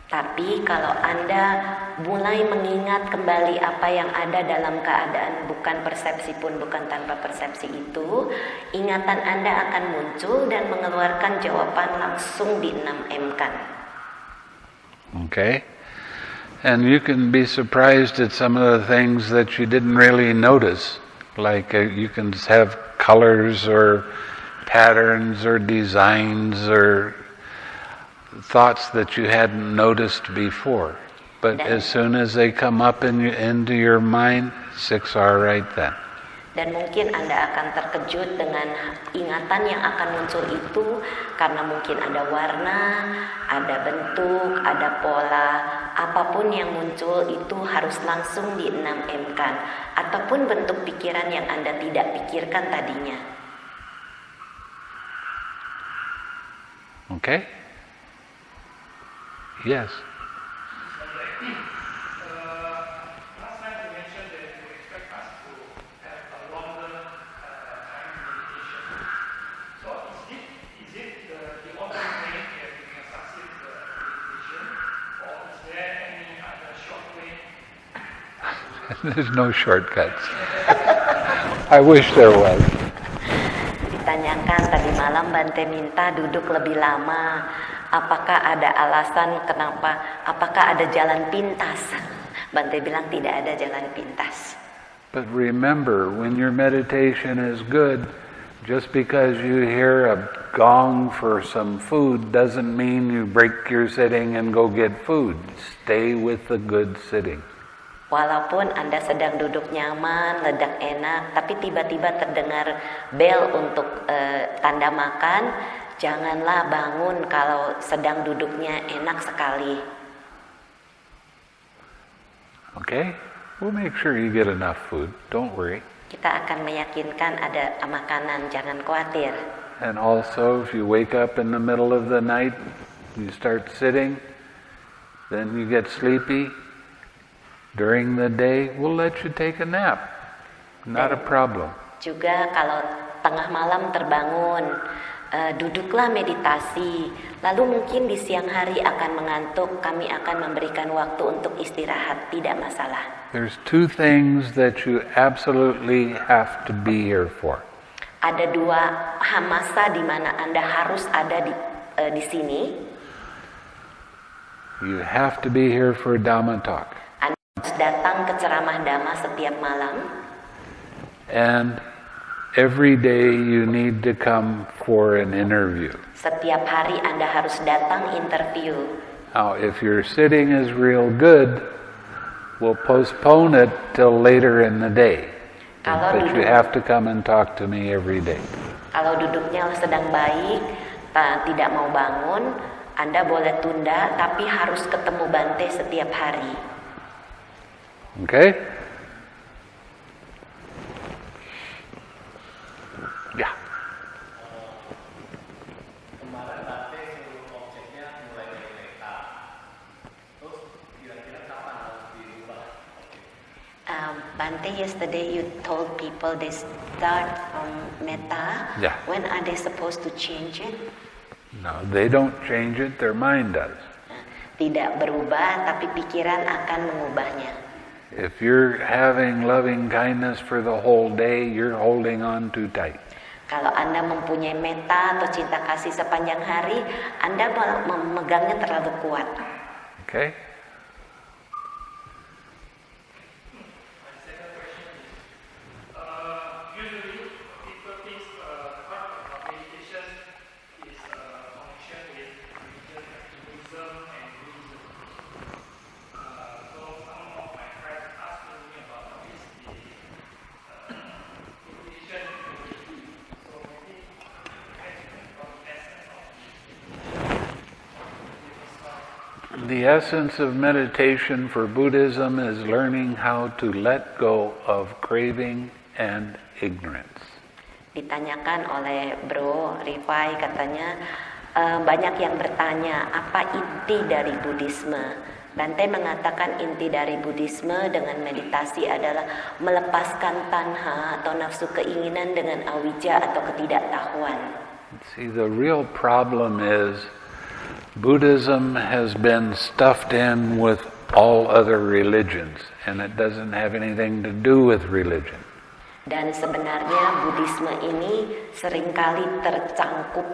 S1: Tapi kalau Anda mulai mengingat kembali apa yang ada dalam keadaan bukan persepsi pun bukan tanpa persepsi itu, ingatan Anda akan muncul dan mengeluarkan jawaban langsung di 6M kan.
S2: Okay? And you can be surprised at some of the things that you didn't really notice. Like you can have colors or patterns or designs or thoughts that you hadn't noticed before. But as soon as they come up into your mind, 6 are right then.
S1: Dan mungkin Anda akan terkejut dengan ingatan yang akan muncul itu karena mungkin ada warna, ada bentuk, ada pola, apapun yang muncul itu harus langsung di 6M kan, ataupun bentuk pikiran yang Anda tidak pikirkan tadinya.
S2: Okay? Yes.
S4: Last time you mentioned that you expect us to have a longer time meditation. So is it the only way that we can succeed the meditation, or is there any other short way?
S2: There's no shortcuts. I wish there was.
S1: Ditanyakan tadi malam Bante minta duduk lebih lama. Apakah ada alasan kenapa? Apakah ada jalan pintas? Bante bilang tidak ada jalan pintas.
S2: But remember, when your meditation is good, just because you hear a gong for some food doesn't mean you break your sitting and go get food. Stay with the good sitting.
S1: Walaupun Anda sedang duduk nyaman, ledak enak, tapi tiba-tiba terdengar bel untuk tanda makan, janganlah bangun kalau sedang duduknya enak sekali.
S2: Okay? We'll make sure you get enough food. Don't worry.
S1: Kita akan meyakinkan ada makanan, jangan khawatir.
S2: And also, if you wake up in the middle of the night, you start sitting, then you get sleepy, during the day, we'll let you take a nap. Not a problem.
S1: Juga kalau tengah malam terbangun, duduklah meditasi. Lalu mungkin di siang hari akan mengantuk, kami akan memberikan waktu untuk istirahat, tidak masalah.
S2: There's 2 things that you absolutely have to be here for.
S1: Ada 2 masa di mana Anda harus ada di sini.
S2: You have to be here for Dhamma talk.
S1: Anda harus datang ke ceramah Dhamma setiap malam.
S2: And every day you need to come for an interview.
S1: Setiap hari Anda harus datang interview.
S2: Now, if your sitting is real good, we'll postpone it till later in the day. But you have to come and talk to me every day.
S1: Kalau duduknya sedang baik, tidak mau bangun, Anda boleh tunda, tapi harus ketemu Bante setiap hari.
S2: Okay? Ya.
S4: Kemarin Bante seluruh objeknya mulai dari meta. Terus kira-kira kapan harus diubah?
S1: Bante, yesterday you told people they start from metta.
S2: Yeah.
S1: When are they supposed to change it?
S2: No, they don't change it, their mind does.
S1: Tidak berubah, tapi pikiran akan mengubahnya.
S2: If you're having loving kindness for the whole day, you're holding on too tight.
S1: Kalau Anda mempunyai metta atau cinta kasih sepanjang hari, Anda memegangnya terlalu kuat.
S2: Okay?
S4: Usually people think part of meditation is connection with religion, Hinduism and Buddhism. So some of my friends asked me about what is the meditation. So maybe explain from the essence of it.
S2: The essence of meditation for Buddhism is learning how to let go of craving and ignorance.
S1: Ditanyakan oleh Bro Rifai, katanya banyak yang bertanya apa inti dari Buddhisme. Bante mengatakan inti dari Buddhisme dengan meditasi adalah melepaskan tanha atau nafsu keinginan dengan awija atau ketidaktahuan.
S2: See, the real problem is Buddhism has been stuffed in with all other religions, and it doesn't have anything to do with religion.
S1: Dan sebenarnya Buddhisme ini seringkali tercangkup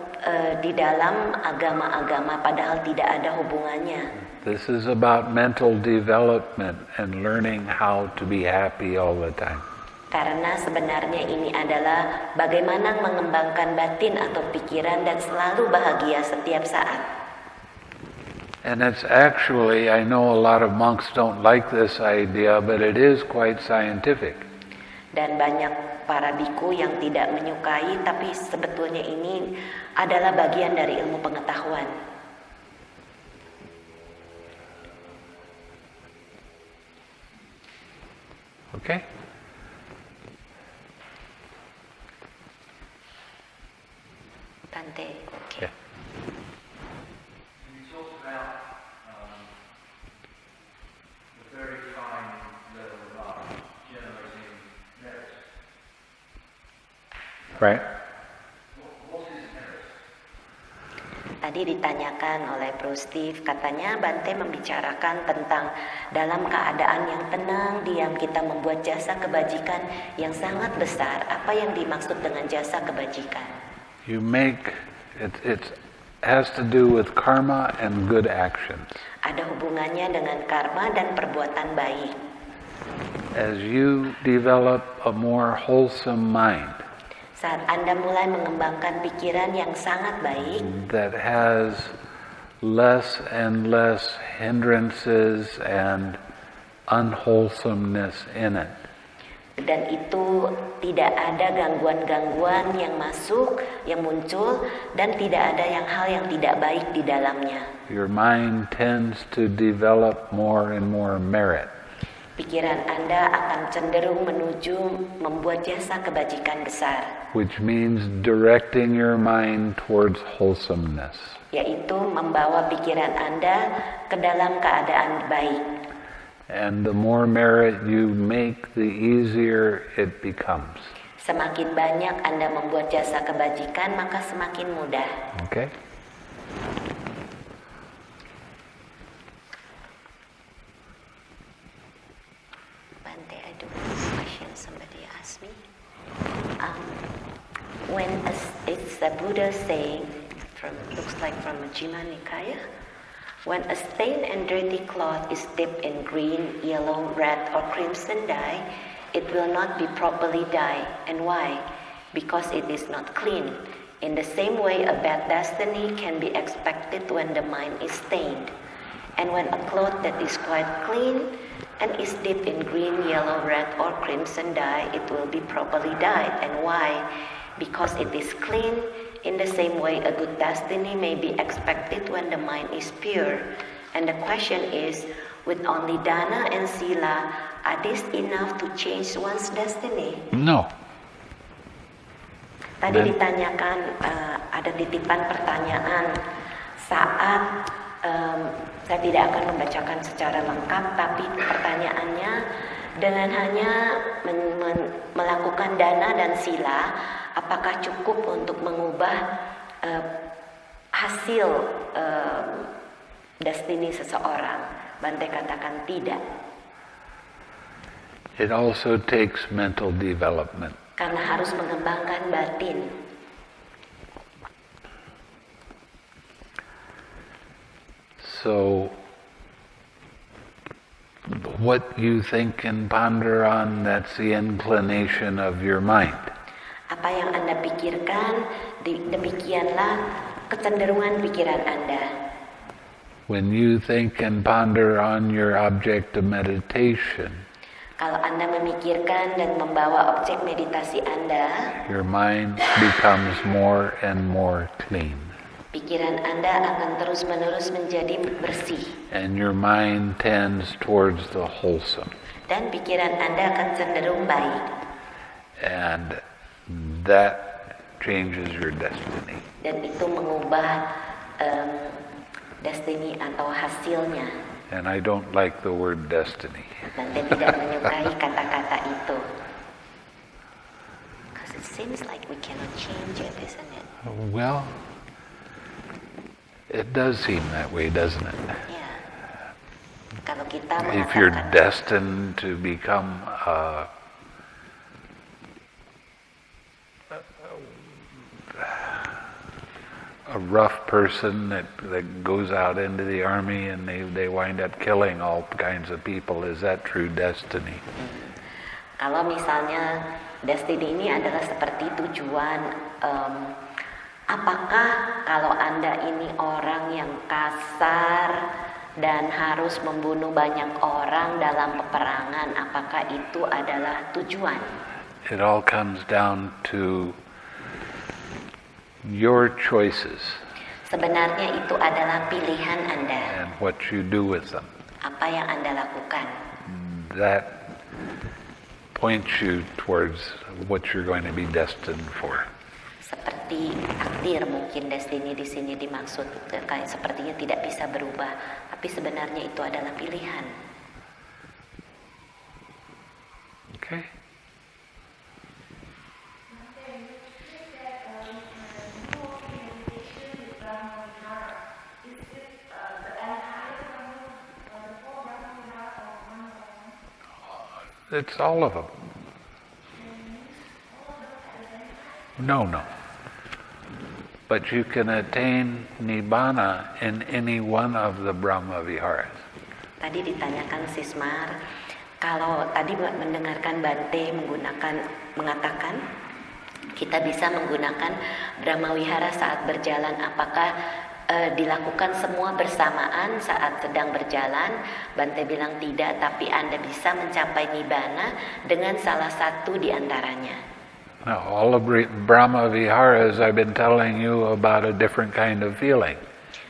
S1: di dalam agama-agama padahal tidak ada hubungannya.
S2: This is about mental development and learning how to be happy all the time.
S1: Karena sebenarnya ini adalah bagaimana mengembangkan batin atau pikiran dan selalu bahagia setiap saat.
S2: And it's actually, I know a lot of monks don't like this idea, but it is quite scientific.
S1: Dan banyak para biku yang tidak menyukai, tapi sebetulnya ini adalah bagian dari ilmu pengetahuan.
S2: Okay?
S1: Tante.
S2: Yeah.
S5: You talked about the very fine level of art generating merit.
S2: Right?
S5: What is merit?
S1: Tadi ditanyakan oleh Bro Steve, katanya Bante membicarakan tentang dalam keadaan yang tenang, diam, kita membuat jasa kebajikan yang sangat besar. Apa yang dimaksud dengan jasa kebajikan?
S2: You make, it has to do with karma and good actions.
S1: Ada hubungannya dengan karma dan perbuatan baik.
S2: As you develop a more wholesome mind
S1: Saat Anda mulai mengembangkan pikiran yang sangat baik,
S2: that has less and less hindrances and unwholesomeness in it,
S1: dan itu tidak ada gangguan-gangguan yang masuk, yang muncul, dan tidak ada hal yang tidak baik di dalamnya.
S2: your mind tends to develop more and more merit.
S1: Pikiran Anda akan cenderung menuju membuat jasa kebajikan besar,
S2: Which means directing your mind towards wholesomeness.
S1: yaitu membawa pikiran Anda ke dalam keadaan baik.
S2: And the more merit you make, the easier it becomes.
S1: Semakin banyak Anda membuat jasa kebajikan, maka semakin mudah.
S2: Okay?
S1: Bante, I do have a question somebody asked me. When it's the Buddha saying, looks like from Majjhima Nikaya, when a stained and dirty cloth is dipped in green, yellow, red, or crimson dye, it will not be properly dyed. And why? Because it is not clean. In the same way, a bad destiny can be expected when the mind is stained. And when a cloth that is quite clean and is dipped in green, yellow, red, or crimson dye, it will be properly dyed. And why? Because it is clean. In the same way, a good destiny may be expected when the mind is pure. And the question is, with only dana and sila, are these enough to change one's destiny?
S2: No.
S1: Tadi ditanyakan, ada titipan pertanyaan saat saya tidak akan membacakan secara lengkap, tapi pertanyaannya dengan hanya melakukan dana dan sila, apakah cukup untuk mengubah hasil destiny seseorang? Bante katakan tidak.
S2: It also takes mental development.
S1: Karena harus mengembangkan batin.
S2: So, what you think and ponder on, that's the inclination of your mind.
S1: Apa yang Anda pikirkan, demikianlah kecenderungan pikiran Anda.
S2: When you think and ponder on your object of meditation,
S1: Kalau Anda memikirkan dan membawa objek meditasi Anda,
S2: your mind becomes more and more clean.
S1: pikiran Anda akan terus-menerus menjadi bersih.
S2: And your mind tends towards the wholesome.
S1: Dan pikiran Anda akan cenderung baik.
S2: And that changes your destiny.
S1: Dan itu mengubah destiny atau hasilnya.
S2: And I don't like the word destiny.
S1: Bante tidak menyukai kata-kata itu. Because it seems like we cannot change it, isn't it?
S2: Well, It does seem that way, doesn't it?
S1: Ya. Kalau kita
S2: If you're
S1: mengatakan
S2: destined to become a rough person that goes out into the army and they wind up killing all kinds of people, is that true destiny?
S1: kalau misalnya destiny ini adalah seperti tujuan, apakah kalau Anda ini orang yang kasar dan harus membunuh banyak orang dalam peperangan, apakah itu adalah tujuan?
S2: It all comes down to your choices
S1: Sebenarnya itu adalah pilihan Anda.
S2: and what you do with them.
S1: Apa yang Anda lakukan?
S2: That points you towards what you're going to be destined for.
S1: Seperti takdir, mungkin destiny di sini dimaksud kayak sepertinya tidak bisa berubah, tapi sebenarnya itu adalah pilihan.
S2: Okay? It's all of them. No. But you can attain Nibbana in any one of the Brahma Viharas.
S1: Tadi ditanyakan Sismar, kalau tadi mendengarkan Bante mengatakan kita bisa menggunakan Brahma Vihara saat berjalan, apakah dilakukan semua bersamaan saat sedang berjalan? Bante bilang tidak, tapi Anda bisa mencapai Nibbana dengan salah satu di antaranya.
S2: Now, all of Brahma Viharas, I've been telling you about a different kind of feeling.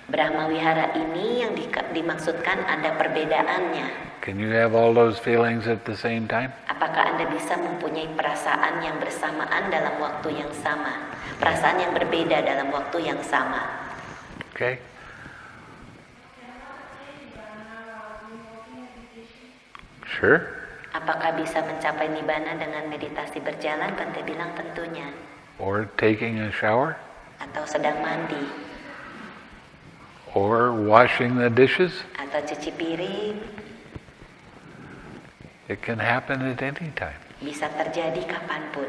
S1: Brahma Vihara ini yang dimaksudkan ada perbedaannya.
S2: Can you have all those feelings at the same time?
S1: Apakah Anda bisa mempunyai perasaan yang bersamaan dalam waktu yang sama? Perasaan yang berbeda dalam waktu yang sama.
S2: Okay? Sure.
S1: Apakah bisa mencapai Nibbana dengan meditasi berjalan? Bante bilang tentunya.
S2: Or taking a shower?
S1: Atau sedang mandi.
S2: Or washing the dishes?
S1: Atau cuci piring.
S2: It can happen at any time.
S1: Bisa terjadi kapanpun.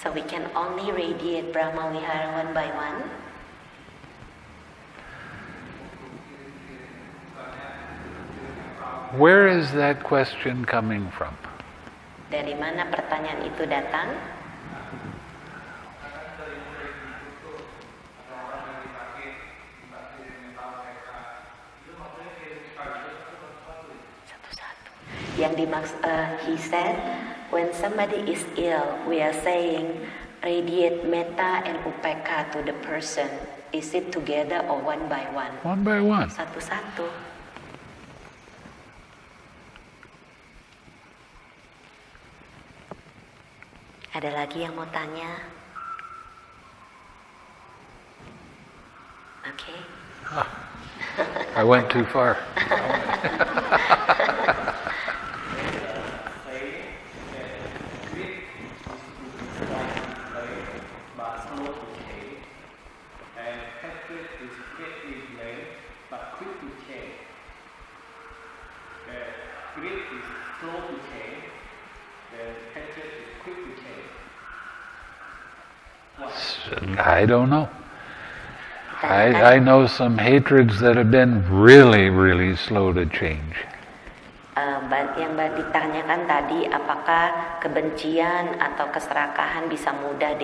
S1: So we can only radiate Brahma Vihara one by one.
S2: Where is that question coming from?
S1: Dari mana pertanyaan itu datang? Satu-satu. Yang dimaksud, he said, when somebody is ill, we are saying radiate metta and upekkha to the person. Is it together or one by one?
S2: One by one.
S1: Satu-satu. Ada lagi yang mau tanya? Oke.
S2: I went too far. I don't know. I know some hatreds that have been really, really slow to change.
S1: Yang ditanyakan tadi, apakah kebencian atau keserakahan bisa mudah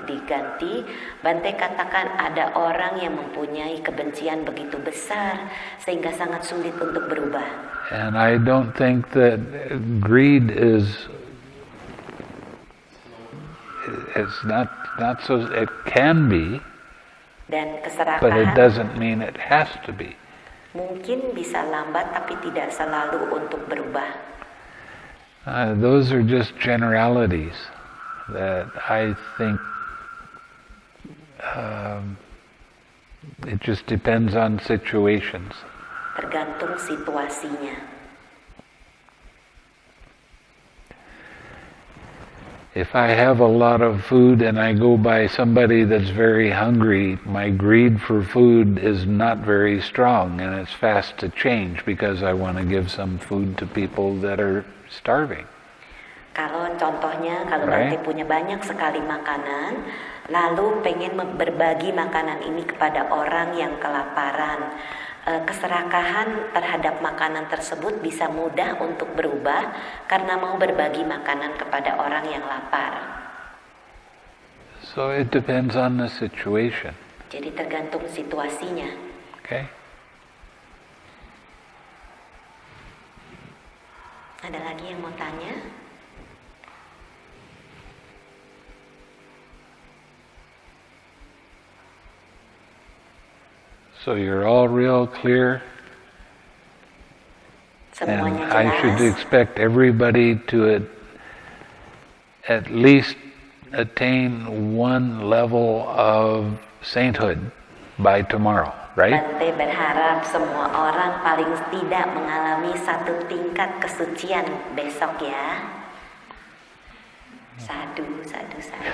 S1: diganti? Bante katakan ada orang yang mempunyai kebencian begitu besar sehingga sangat sulit untuk berubah.
S2: And I don't think that greed is it's not so, it can be,
S1: Dan
S2: but it
S1: keserakahan
S2: doesn't mean it has to be.
S1: mungkin bisa lambat tapi tidak selalu untuk berubah.
S2: Those are just generalities that I think it just depends on situations.
S1: tergantung situasinya.
S2: If I have a lot of food and I go by somebody that's very hungry, my greed for food is not very strong and it's fast to change because I want to give some food to people that are starving.
S1: Kalau contohnya, kalau
S2: Right.
S1: Bante punya banyak sekali makanan, lalu pengen berbagi makanan ini kepada orang yang kelaparan, keserakahan terhadap makanan tersebut bisa mudah untuk berubah karena mau berbagi makanan kepada orang yang lapar.
S2: So it depends on the situation.
S1: Jadi tergantung situasinya.
S2: Okay?
S1: Ada lagi yang mau tanya?
S2: So you're all real clear, and
S1: Semuanya
S2: I should
S1: jelas.
S2: expect everybody to at least attain one level of sainthood by tomorrow, right?
S1: Bante berharap semua orang paling tidak mengalami satu tingkat kesucian besok ya. Sadu, sadu, sadu.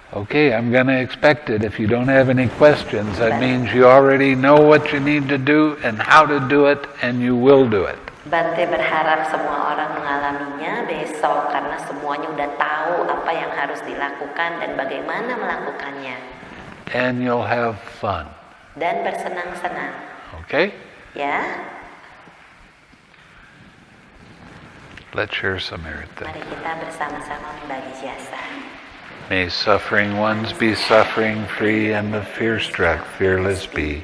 S2: Okay, I'm going to expect it. If you don't have any questions, that means you already know what you need to do and how to do it, and you will do it.
S1: Bante berharap semua orang mengalaminya besok karena semuanya udah tahu apa yang harus dilakukan dan bagaimana melakukannya.
S2: And you'll have fun.
S1: Dan bersenang-senang,
S2: Okay?
S1: ya.
S2: Let's share some merit then.
S1: Mari kita bersama-sama membagi jasa.
S2: May suffering ones be suffering free and the fear-struck fearless be.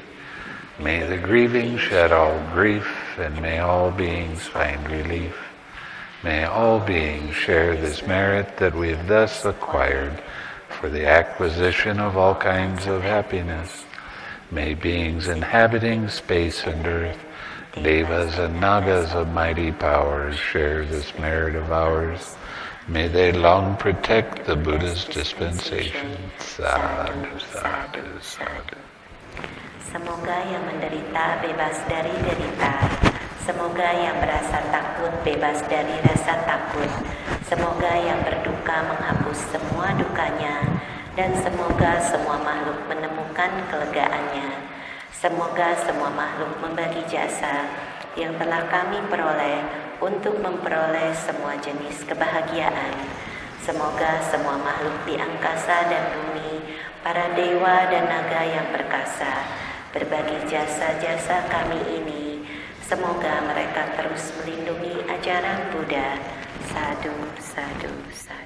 S2: May the grieving shed all grief and may all beings find relief. May all beings share this merit that we have thus acquired for the acquisition of all kinds of happiness. May beings inhabiting space and earth, devas and nagas of mighty powers share this merit of ours. May they long protect the Buddha's dispensation. Sadhu, sadhu, sadhu.
S1: Semoga yang menderita bebas dari derita. Semoga yang berasa takut bebas dari rasa takut. Semoga yang berduka menghapus semua dukanya. Dan semoga semua makhluk menemukan kelegaannya. Semoga semua makhluk membagi jasa yang telah kami peroleh untuk memperoleh semua jenis kebahagiaan. Semoga semua makhluk di angkasa dan bumi, para dewa dan naga yang perkasa, berbagi jasa-jasa kami ini. Semoga mereka terus melindungi ajaran Buddha. Sadhu, sadhu, sadhu.